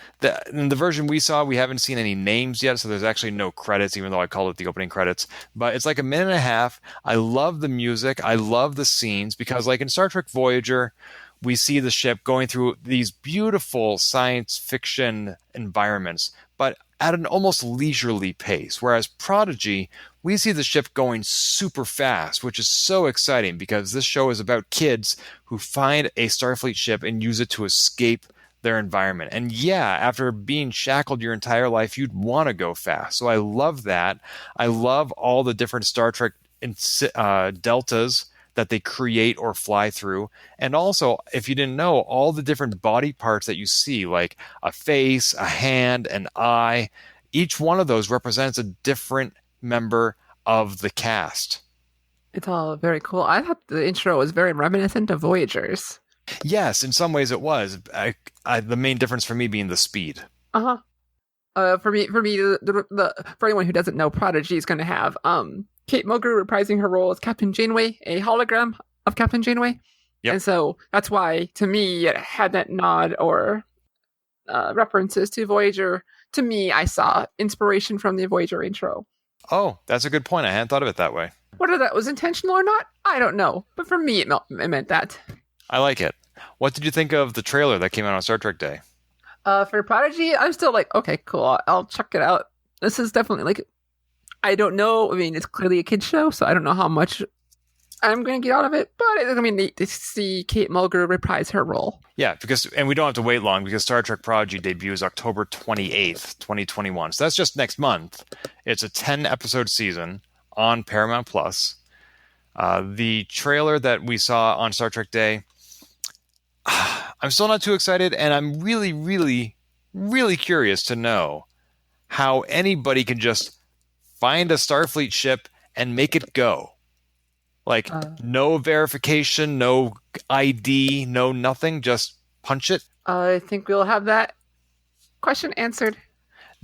in the version we saw, we haven't seen any names yet, so there's actually no credits, even though I called it the opening credits. But it's like a minute and a half. I love the music. I love the scenes, because like in Star Trek Voyager, we see the ship going through these beautiful science fiction environments, but at an almost leisurely pace. Whereas Prodigy, we see the ship going super fast, which is so exciting because this show is about kids who find a Starfleet ship and use it to escape their environment. And yeah, after being shackled your entire life, you'd want to go fast. So I love that. I love all the different Star Trek deltas that they create or fly through. And also, if you didn't know, all the different body parts that you see, like a face, a hand, an eye, each one of those represents a different member of the cast. It's all very cool. I thought the intro was very reminiscent of Voyagers. Yes, in some ways it was. The main difference for me being the speed. Uh-huh. For me, for anyone who doesn't know, Prodigy is going to have Kate Mulgrew reprising her role as Captain Janeway, a hologram of Captain Janeway. Yep. And so that's why, to me, it had that nod or references to Voyager. To me, I saw inspiration from the Voyager intro. Oh, that's a good point. I hadn't thought of it that way. Whether that was intentional or not, I don't know. But for me, it meant that. I like it. What did you think of the trailer that came out on Star Trek Day? For Prodigy, I'm still like, okay, cool. I'll check it out. This is definitely like, I don't know. I mean, it's clearly a kid's show, so I don't know how much I'm going to get out of it. But it's going to be neat to see Kate Mulgrew reprise her role. Yeah, and we don't have to wait long because Star Trek Prodigy debuts October 28th, 2021. So that's just next month. It's a 10-episode season on Paramount Plus. The trailer that we saw on Star Trek Day, I'm still not too excited, and I'm really, really, really curious to know how anybody can just find a Starfleet ship and make it go. Like, no verification, no ID, no nothing, just punch it. I think we'll have that question answered.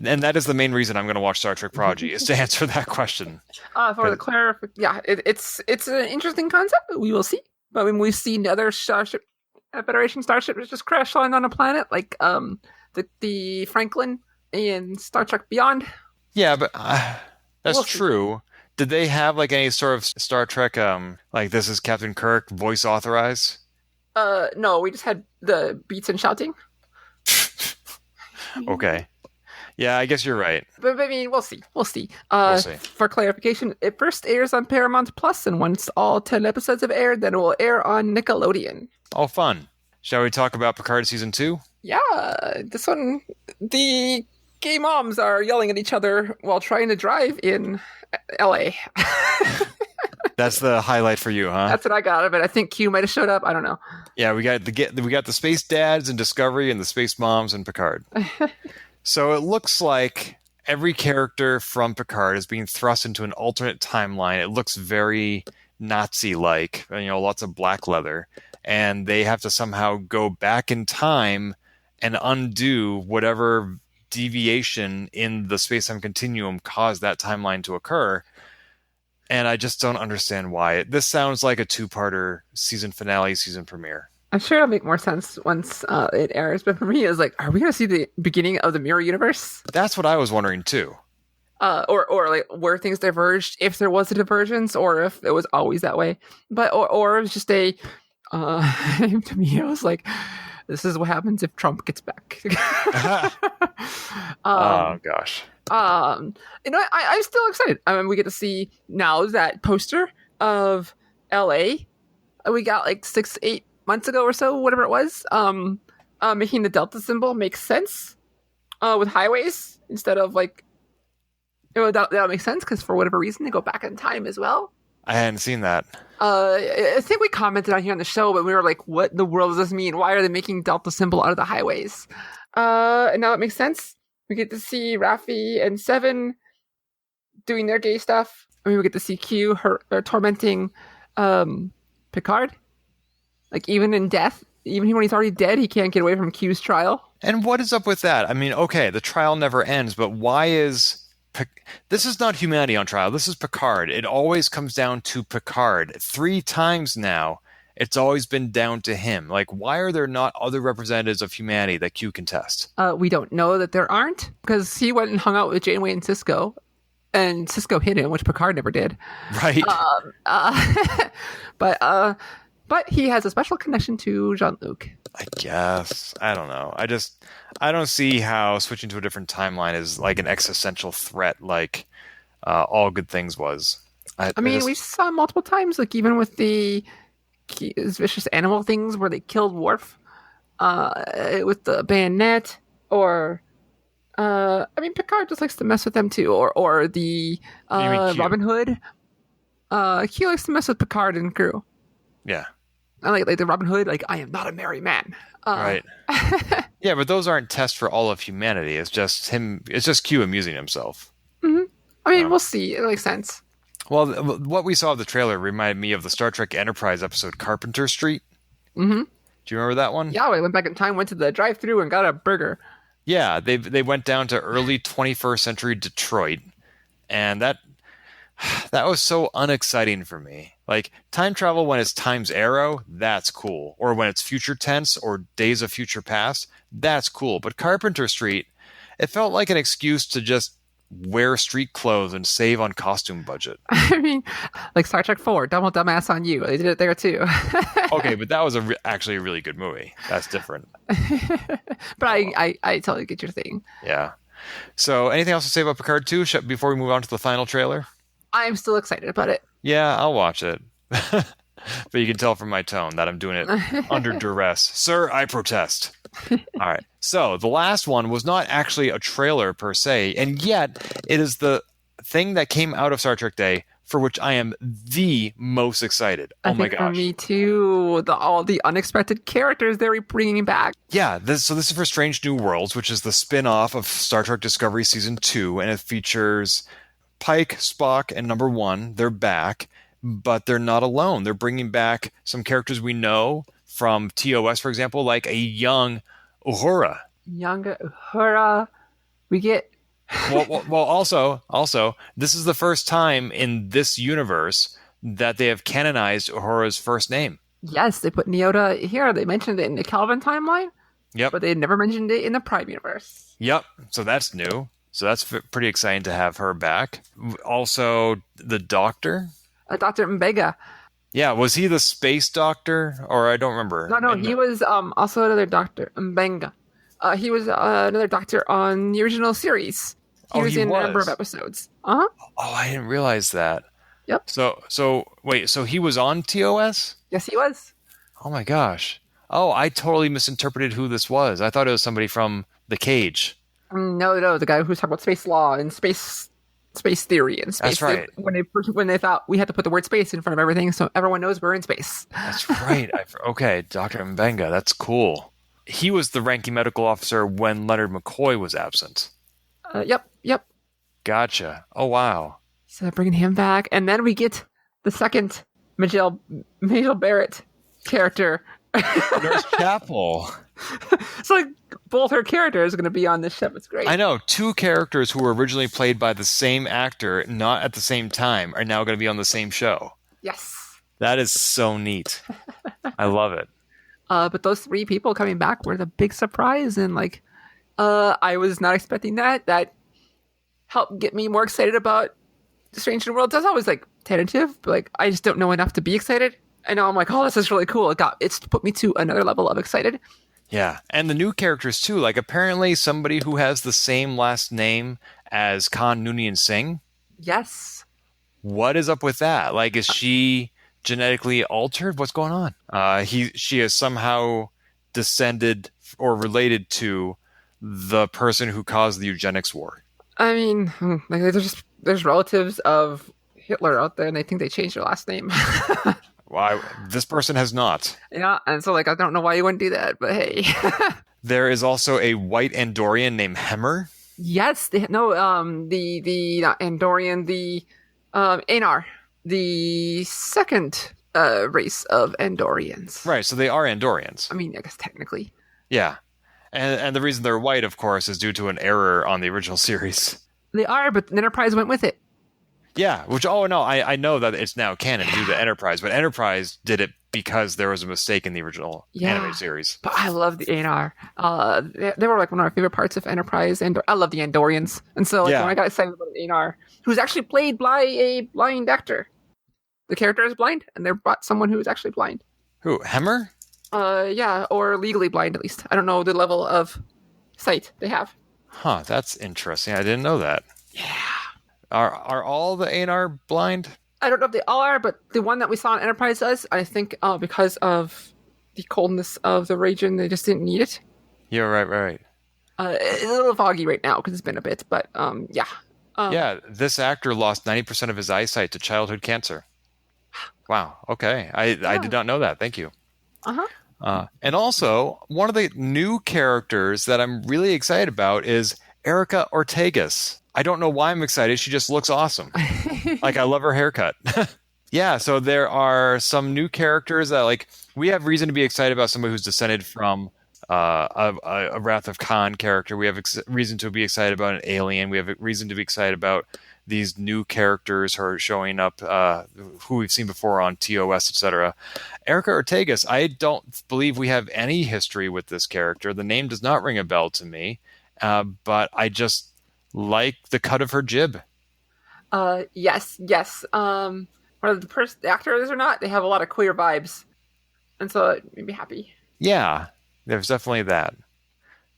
And that is the main reason I'm going to watch Star Trek Prodigy, is to answer that question. For the clarification, yeah, it's an interesting concept. We will see. But when we've seen other starship, Federation starships just crash land on a planet, like the Franklin in Star Trek Beyond. Yeah, but that's true. Did they have like any sort of Star Trek, like this is Captain Kirk, voice authorized? No, we just had the beats and shouting. Okay. Yeah, I guess you're right. But I mean, we'll see. We'll see. For clarification, it first airs on Paramount Plus, and once all 10 episodes have aired, then it will air on Nickelodeon. Oh, fun. Shall we talk about Picard Season 2? Yeah, this one, the gay moms are yelling at each other while trying to drive in LA. That's the highlight for you, huh? That's what I got of it. I think Q might have showed up. I don't know. Yeah, we got the space dads in Discovery and the space moms in Picard. So it looks like every character from Picard is being thrust into an alternate timeline. It looks very Nazi-like, lots of black leather. And they have to somehow go back in time and undo whatever deviation in the space-time continuum caused that timeline to occur. And I just don't understand why. This sounds like a two-parter season finale, season premiere. I'm sure it'll make more sense once it airs. But for me, it's like, are we going to see the beginning of the mirror universe? That's what I was wondering too. Or like where things diverged, if there was a divergence, or if it was always that way. But or it was just a to me, it was like, this is what happens if Trump gets back. Oh gosh. I'm still excited. I mean, we get to see now that poster of LA. We got like 6-8 months ago or so, whatever it was. Making the Delta symbol makes sense with highways instead of like. That'll make sense because for whatever reason they go back in time as well. I hadn't seen that. I think we commented on here on the show, but we were like, what in the world does this mean? Why are they making Delta symbol out of the highways? And now it makes sense. We get to see Raffi and Seven doing their gay stuff. I mean, we get to see Q tormenting Picard. Like, even in death, even when he's already dead, he can't get away from Q's trial. And what is up with that? I mean, okay, the trial never ends, but why is... This is not humanity on trial. This is Picard. It always comes down to Picard. 3 times now, it's always been down to him. Like, why are there not other representatives of humanity that Q can test? We don't know that there aren't, because he went and hung out with Janeway and Sisko hit him, which Picard never did. Right. But he has a special connection to Jean-Luc. I guess. I don't know. I don't see how switching to a different timeline is like an existential threat like All Good Things was. We saw multiple times, like even with the vicious animal things where they killed Worf with the bayonet, or Picard just likes to mess with them too, or the Robin Hood. Q likes to mess with Picard and crew. Yeah. I like the Robin Hood, like, I am not a merry man. Right. Yeah, but those aren't tests for all of humanity. It's just him. It's just Q amusing himself. Mm-hmm. I mean, we'll see. It makes sense. Well, what we saw of the trailer reminded me of the Star Trek Enterprise episode Carpenter Street. Mm-hmm. Do you remember that one? Yeah, we went back in time, went to the drive-thru and got a burger. Yeah, they went down to early 21st century Detroit, and that was so unexciting for me. Like, time travel when it's time's arrow, that's cool. Or when it's future tense or days of future past, that's cool. But Carpenter Street, it felt like an excuse to just wear street clothes and save on costume budget. I mean, like Star Trek 4, double dumbass on you. They did it there too. Okay, but that was actually a really good movie. That's different. But I totally get your thing. Yeah. So anything else to say about Picard 2 before we move on to the final trailer? I'm still excited about it. Yeah, I'll watch it. But you can tell from my tone that I'm doing it under duress. Sir, I protest. All right. So the last one was not actually a trailer per se, and yet it is the thing that came out of Star Trek Day for which I am the most excited. Oh my gosh. For me too. All the unexpected characters they're bringing back. Yeah. This is for Strange New Worlds, which is the spin-off of Star Trek Discovery Season 2, and it features Pike, Spock, and Number 1. They're back, but they're not alone. They're bringing back some characters we know from TOS, for example, like a young Uhura. Young Uhura. We get... well, also, this is the first time in this universe that they have canonized Uhura's first name. Yes, they put Neota here. They mentioned it in the Kelvin timeline. Yep. But they never mentioned it in the Prime universe. Yep. So that's new. So that's pretty exciting to have her back. Also, the Doctor. Dr. Mbega. Yeah, was he the space doctor? Or I don't remember. No, he was also another doctor, Mbenga. He was another doctor on the original series. He was in a number of episodes. Uh-huh. Oh, I didn't realize that. Yep. So wait, so he was on TOS? Yes, he was. Oh my gosh. Oh, I totally misinterpreted who this was. I thought it was somebody from The Cage. No, the guy who's talking about space law and space theory and space. That's right. When they thought we had to put the word space in front of everything so everyone knows we're in space. That's right. Okay, Dr. Mbenga, that's cool. He was the ranking medical officer when Leonard McCoy was absent. Yep. Gotcha. Oh, wow. So bringing him back. And then we get the second Majel Barrett character. Nurse Chapel. So like both her characters are going to be on this ship. It's great. I know. 2 characters who were originally played by the same actor, not at the same time, are now going to be on the same show. Yes. That is so neat. I love it. But those 3 people coming back were the big surprise. And like, I was not expecting that. That helped get me more excited about The Strange New World. That's always like tentative, but like, I just don't know enough to be excited. I know I'm like, oh, this is really cool. It's put me to another level of excited. Yeah, and the new characters too. Like apparently somebody who has the same last name as Khan Noonien Singh. Yes. What is up with that? Like, is she genetically altered? What's going on? She is somehow descended or related to the person who caused the eugenics war. I mean, like there's relatives of Hitler out there, and they think they changed their last name. Why? This person has not. Yeah, and so like I don't know why you wouldn't do that, but hey. There is also a white Andorian named Hemmer. Yes, the not Andorian, the Anar, the second race of Andorians. Right, so they are Andorians. I mean, I guess technically. Yeah, and the reason they're white, of course, is due to an error on the original series. They are, but the Enterprise went with it. Yeah, I know that it's now canon due to Enterprise, but Enterprise did it because there was a mistake in the original anime series. But I love the Anar. They were like one of my favorite parts of Enterprise, and I love the Andorians. And so when I got excited about the Anar, who's actually played by a blind actor. The character is blind, and they brought someone who is actually blind. Who, Hemmer? Yeah, or legally blind at least. I don't know the level of sight they have. Huh, that's interesting. I didn't know that. Yeah. Are all the Anar blind? I don't know if they all are, but the one that we saw in Enterprise does. I think because of the coldness of the region, they just didn't need it. Yeah, right. It's a little foggy right now because it's been a bit, but yeah. Yeah, this actor lost 90% of his eyesight to childhood cancer. Wow, okay. I did not know that. Thank you. Uh-huh. And also, one of the new characters that I'm really excited about is Erica Ortegas. I don't know why I'm excited. She just looks awesome. Like, I love her haircut. Yeah, so there are some new characters that, like, we have reason to be excited about somebody who's descended from a Wrath of Khan character. We have reason to be excited about an alien. We have reason to be excited about these new characters who are showing up, who we've seen before on TOS, etc. Erica Ortegas, I don't believe we have any history with this character. The name does not ring a bell to me, but I just like the cut of her jib. Yes. Whether the actors or not, they have a lot of queer vibes. And so it made me happy. Yeah, there's definitely that.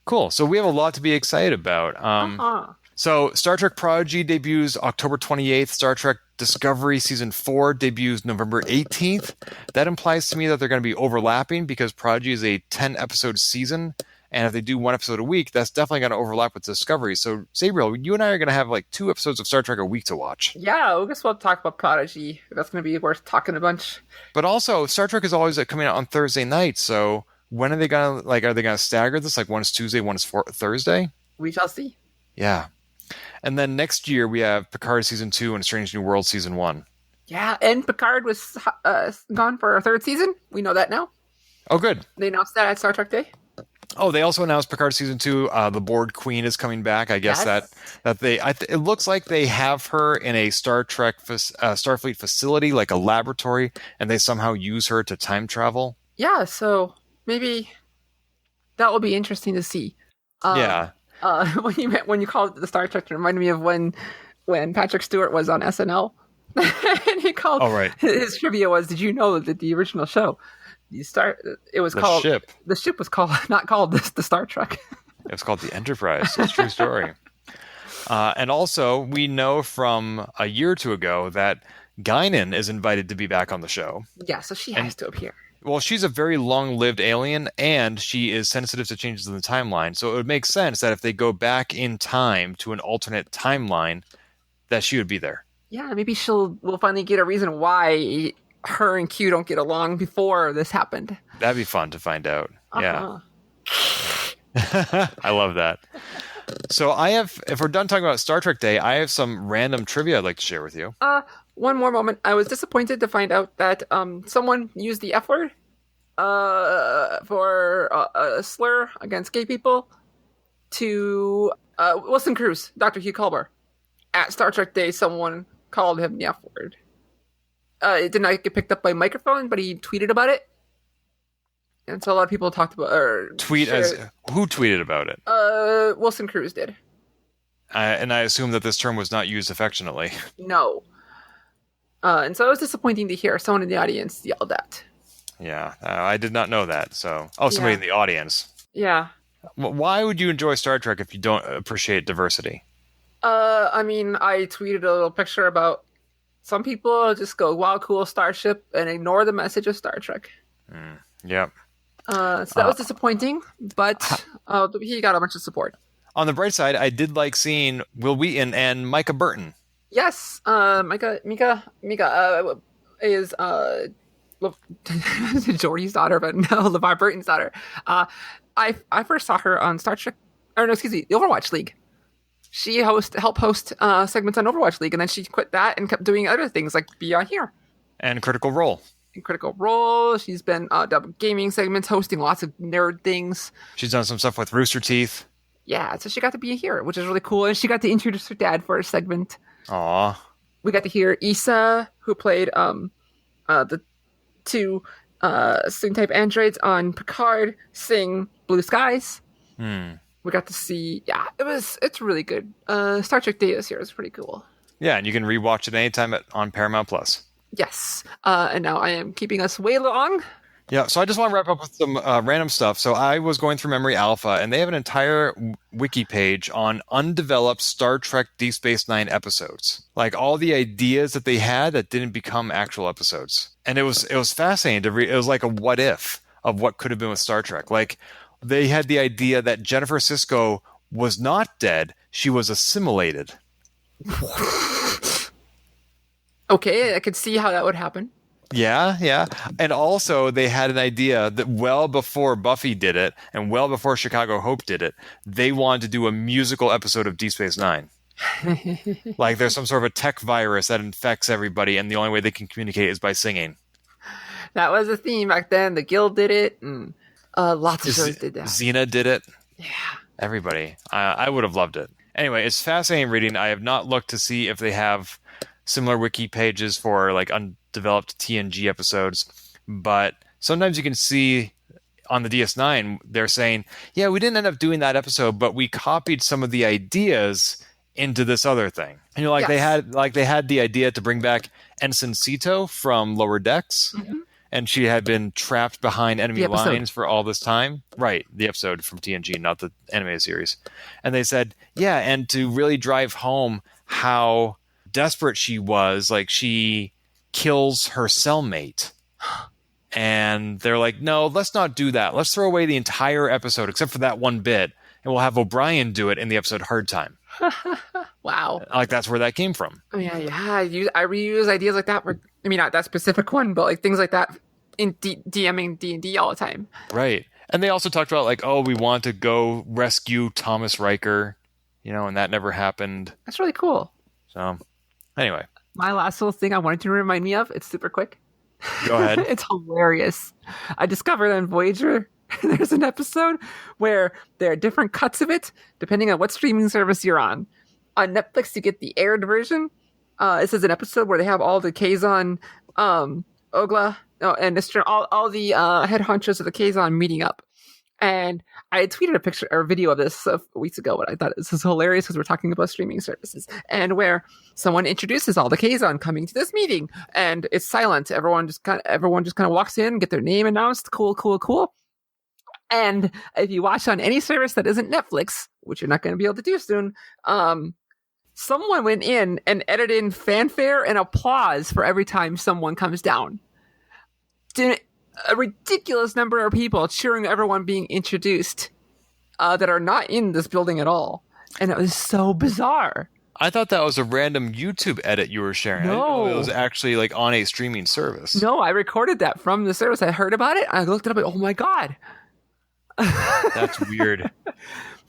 Cool. So we have a lot to be excited about. So Star Trek Prodigy debuts October 28th. Star Trek Discovery Season 4 debuts November 18th. That implies to me that they're going to be overlapping because Prodigy is a 10-episode season. And if they do one episode a week, that's definitely going to overlap with Discovery. So, Sabriel, you and I are going to have like 2 episodes of Star Trek a week to watch. Yeah, I guess we'll talk about Prodigy. That's going to be worth talking a bunch. But also, Star Trek is always coming out on Thursday night. So when are they going to, like, are they going to stagger this? Like, one is Tuesday, one is Thursday? We shall see. Yeah. And then next year, we have Picard Season 2 and Strange New World Season 1. Yeah, and Picard was gone for a 3rd season. We know that now. Oh, good. They announced that at Star Trek Day. Oh, they also announced Picard Season 2. The Board Queen is coming back. I guess that they... it looks like they have her in a Star Trek Starfleet facility, like a laboratory, and they somehow use her to time travel. Yeah, so maybe that will be interesting to see. Yeah. When you called it the Star Trek, it reminded me of when Patrick Stewart was on SNL. And he called... Oh, right. His trivia was, did you know that the original show... The ship was called not called the Star Trek. It was called the Enterprise. It's a true story. And also, we know from a year or two ago that Guinan is invited to be back on the show. Yeah, so she has to appear. Well, she's a very long-lived alien, and she is sensitive to changes in the timeline. So it would make sense that if they go back in time to an alternate timeline, that she would be there. Yeah, maybe we'll finally get a reason why her and Q don't get along before this happened. That'd be fun to find out. Yeah. I love that. So if we're done talking about Star Trek Day, I have some random trivia I'd like to share with you. One more moment. I was disappointed to find out that someone used the F word for a slur against gay people to Wilson Cruz, Dr. Hugh Culber. At Star Trek Day, someone called him the F word. It did not get picked up by microphone, but he tweeted about it. And so a lot of people talked about... Who tweeted about it? Wilson Cruz did. And I assume that this term was not used affectionately. No. And so it was disappointing to hear someone in the audience yelled at. Yeah, I did not know that. Somebody in the audience. Yeah. Why would you enjoy Star Trek if you don't appreciate diversity? I mean, I tweeted a little picture about some people just go, wow, cool starship, and ignore the message of Star Trek. Yep. So that was disappointing, but he got a bunch of support. On the bright side, I did like seeing Will Wheaton and Micah Burton. Yes, Mika is Jordy's daughter, but no, LeVar Burton's daughter. I first saw her on Star Trek, the Overwatch League. She helped host segments on Overwatch League, and then she quit that and kept doing other things like be on here. And Critical Role. She's been dubbing gaming segments, hosting lots of nerd things. She's done some stuff with Rooster Teeth. Yeah, so she got to be here, which is really cool. And she got to introduce her dad for a segment. Aww. We got to hear Issa, who played the 2 Soon-type androids on Picard, sing Blue Skies. We got to see, it's really good. Star Trek Day this year is pretty cool. Yeah, and you can rewatch it anytime on Paramount Plus. Yes, and now I am keeping us way long. Yeah, so I just want to wrap up with some random stuff. So I was going through Memory Alpha, and they have an entire wiki page on undeveloped Star Trek Deep Space Nine episodes. Like all the ideas that they had that didn't become actual episodes. And it was fascinating to read. It was like a what if of what could have been with Star Trek. Like they had the idea that Jennifer Sisko was not dead. She was assimilated. Okay, I could see how that would happen. Yeah. And also they had an idea that well before Buffy did it and well before Chicago Hope did it, they wanted to do a musical episode of Deep Space Nine. Like there's some sort of a tech virus that infects everybody, and the only way they can communicate is by singing. That was a theme back then. The Guild did it, and lots of shows did that. Xena did it. Yeah. Everybody. I would have loved it. Anyway, it's fascinating reading. I have not looked to see if they have similar wiki pages for like undeveloped TNG episodes, but sometimes you can see on the DS9 they're saying, yeah, we didn't end up doing that episode, but we copied some of the ideas into this other thing. And you're like, Yes. they had the idea to bring back Ensign Sito from Lower Decks. Mm-hmm. And she had been trapped behind enemy The episode. lines for all this time. Right, the episode from TNG, not the animated series. And they said, yeah, and to really drive home how desperate she was, like she kills her cellmate. And they're like, no, let's not do that. Let's throw away the entire episode except for that one bit, and we'll have O'Brien do it in the episode Hard Time. Wow. Like that's where that came from. Oh, yeah. I reuse ideas like that. Not that specific one, but like things like that in DMing D&D all the time. Right. And they also talked about like, oh, we want to go rescue Thomas Riker, and that never happened. That's really cool. So anyway, My last little thing I wanted to remind me of, it's super quick. go ahead. It's hilarious. I discovered on Voyager there's an episode where there are different cuts of it depending on what streaming service you're on. On Netflix, you get the aired version. This is an episode where they have all the Kazon, Ogla, and all the head honchos of the Kazon meeting up. And I had tweeted a picture or a video of this weeks ago, but I thought this was hilarious because we're talking about streaming services, and where someone introduces all the Kazon coming to this meeting, and it's silent. Everyone just kind of walks in, get their name announced. Cool. And if you watch on any service that isn't Netflix, which you're not going to be able to do soon, someone went in and edited in fanfare and applause for every time someone comes down. A ridiculous number of people cheering everyone being introduced that are not in this building at all. And it was so bizarre. I thought that was a random YouTube edit you were sharing. No. I didn't know it was actually like on a streaming service. No, I recorded that from the service. I heard about it. I looked it up. Oh my God. That's weird.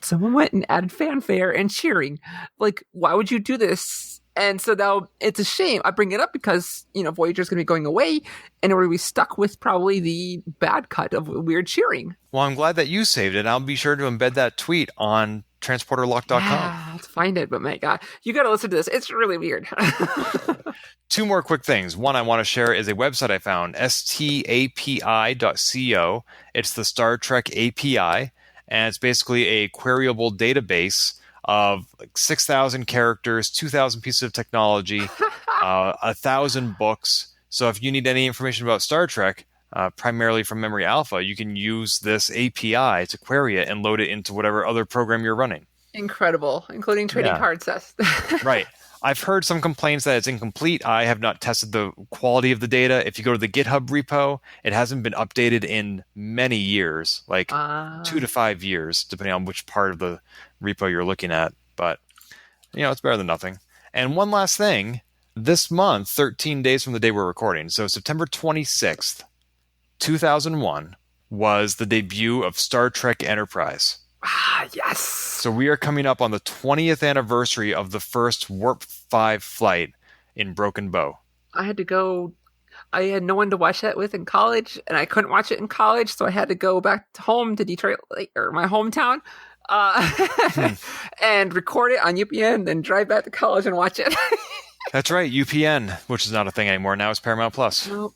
Someone went and added fanfare and cheering. Like, why would you do this? And so now it's a shame. I bring it up because, Voyager's going to be going away, and we're going to be stuck with probably the bad cut of weird cheering. Well, I'm glad that you saved it. I'll be sure to embed that tweet on transporterlock.com. Yeah, I'll have to find it, but my God, you got to listen to this. It's really weird. Two more quick things. One I want to share is a website I found, stapi.co. It's the Star Trek API, and it's basically a queryable database of like 6,000 characters, 2,000 pieces of technology, 1,000 books. So if you need any information about Star Trek, primarily from Memory Alpha, you can use this API to query it and load it into whatever other program you're running. Incredible, including trading card sets. Right. I've heard some complaints that it's incomplete. I have not tested the quality of the data. If you go to the GitHub repo, it hasn't been updated in many years, like 2 to 5 years, depending on which part of the repo you're looking at. But, it's better than nothing. And one last thing, this month, 13 days from the day we're recording, so September 26th, 2001, was the debut of Star Trek Enterprise. Ah, yes. So we are coming up on the 20th anniversary of the first Warp 5 flight in Broken Bow. I had no one to watch that with in college, and I couldn't watch it in college, so I had to go back home to Detroit, or my hometown, and record it on UPN, then drive back to college and watch it. That's right, UPN, which is not a thing anymore. Now it's Paramount Plus. Nope.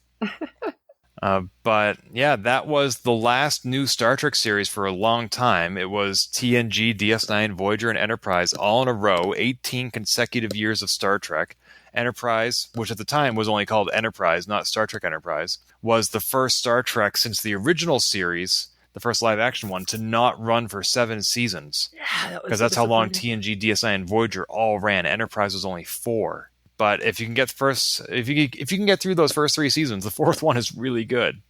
But yeah, that was the last new Star Trek series for a long time. It was TNG, DS9, Voyager, and Enterprise all in a row, 18 consecutive years of Star Trek. Enterprise, which at the time was only called Enterprise, not Star Trek Enterprise, was the first Star Trek since the original series, the first live-action one, to not run for 7 seasons. Yeah, because that's how long TNG, DS9, and Voyager all ran. Enterprise was only 4. But if you can get through those first 3 seasons, the 4th one is really good.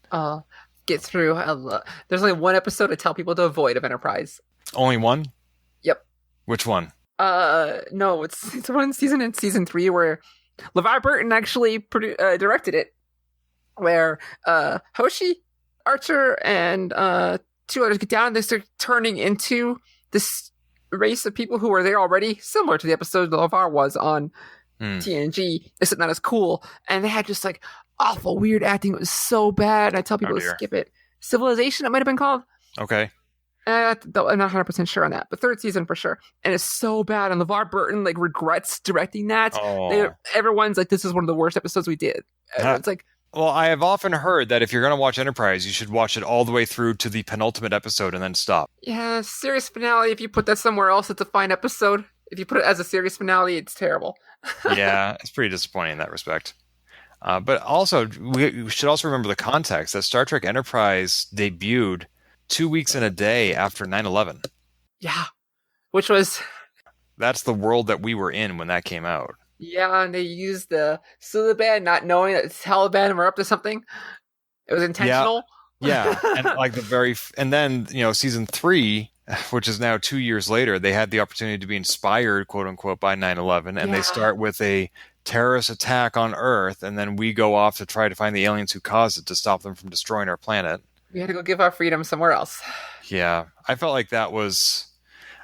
Get through. There's only one episode to tell people to avoid of Enterprise. Only one? Yep. Which one? No, it's one season in season 3 where LeVar Burton actually directed it, where Hoshi, Archer, and 2 others get down. They start turning into this race of people who were there already, similar to the episode LeVar was on TNG, except not as cool. And they had just like awful, weird acting. It was so bad. And I tell people to skip it. Civilization, it might have been called. Okay. I'm not 100% sure on that, but third season for sure. And it's so bad. And LeVar Burton like regrets directing that. Everyone's like, this is one of the worst episodes we did. It's like, well, I have often heard that if you're going to watch Enterprise, you should watch it all the way through to the penultimate episode and then stop. Yeah, series finale, if you put that somewhere else, it's a fine episode. If you put it as a series finale, it's terrible. Yeah, it's pretty disappointing in that respect. But also, we should also remember the context that Star Trek Enterprise debuted 2 weeks and a day after 9/11. Yeah, which was... That's the world that we were in when that came out. Yeah, and they used the Sulaban not knowing that it's Taliban were up to something. It was intentional. Yeah. And like and then, season 3, which is now 2 years later, they had the opportunity to be inspired, quote unquote, by 9/11, and they start with a terrorist attack on Earth, and then we go off to try to find the aliens who caused it to stop them from destroying our planet. We had to go give our freedom somewhere else. Yeah, I felt like that was...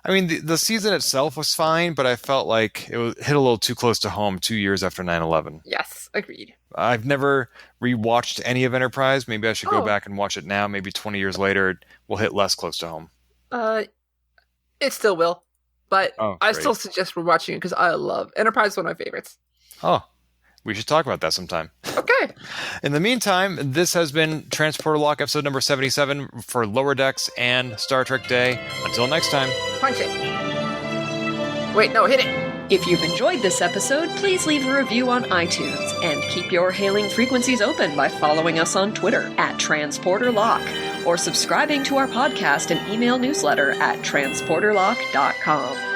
I mean, the season itself was fine, but I felt like it hit a little too close to home 2 years after 9/11. Yes, agreed. I've never rewatched any of Enterprise. Maybe I should go back and watch it now. Maybe 20 years later, it will hit less close to home. It still will, but I great. still suggest we're watching it because I love Enterprise. Is one of my favorites. Oh, we should talk about that sometime. Okay. In the meantime, this has been Transporter Lock episode number 77 for Lower Decks and Star Trek Day. Until next time. Punch it. Wait, no, hit it. If you've enjoyed this episode, please leave a review on iTunes and keep your hailing frequencies open by following us on Twitter @TransporterLock or subscribing to our podcast and email newsletter at transporterlock.com.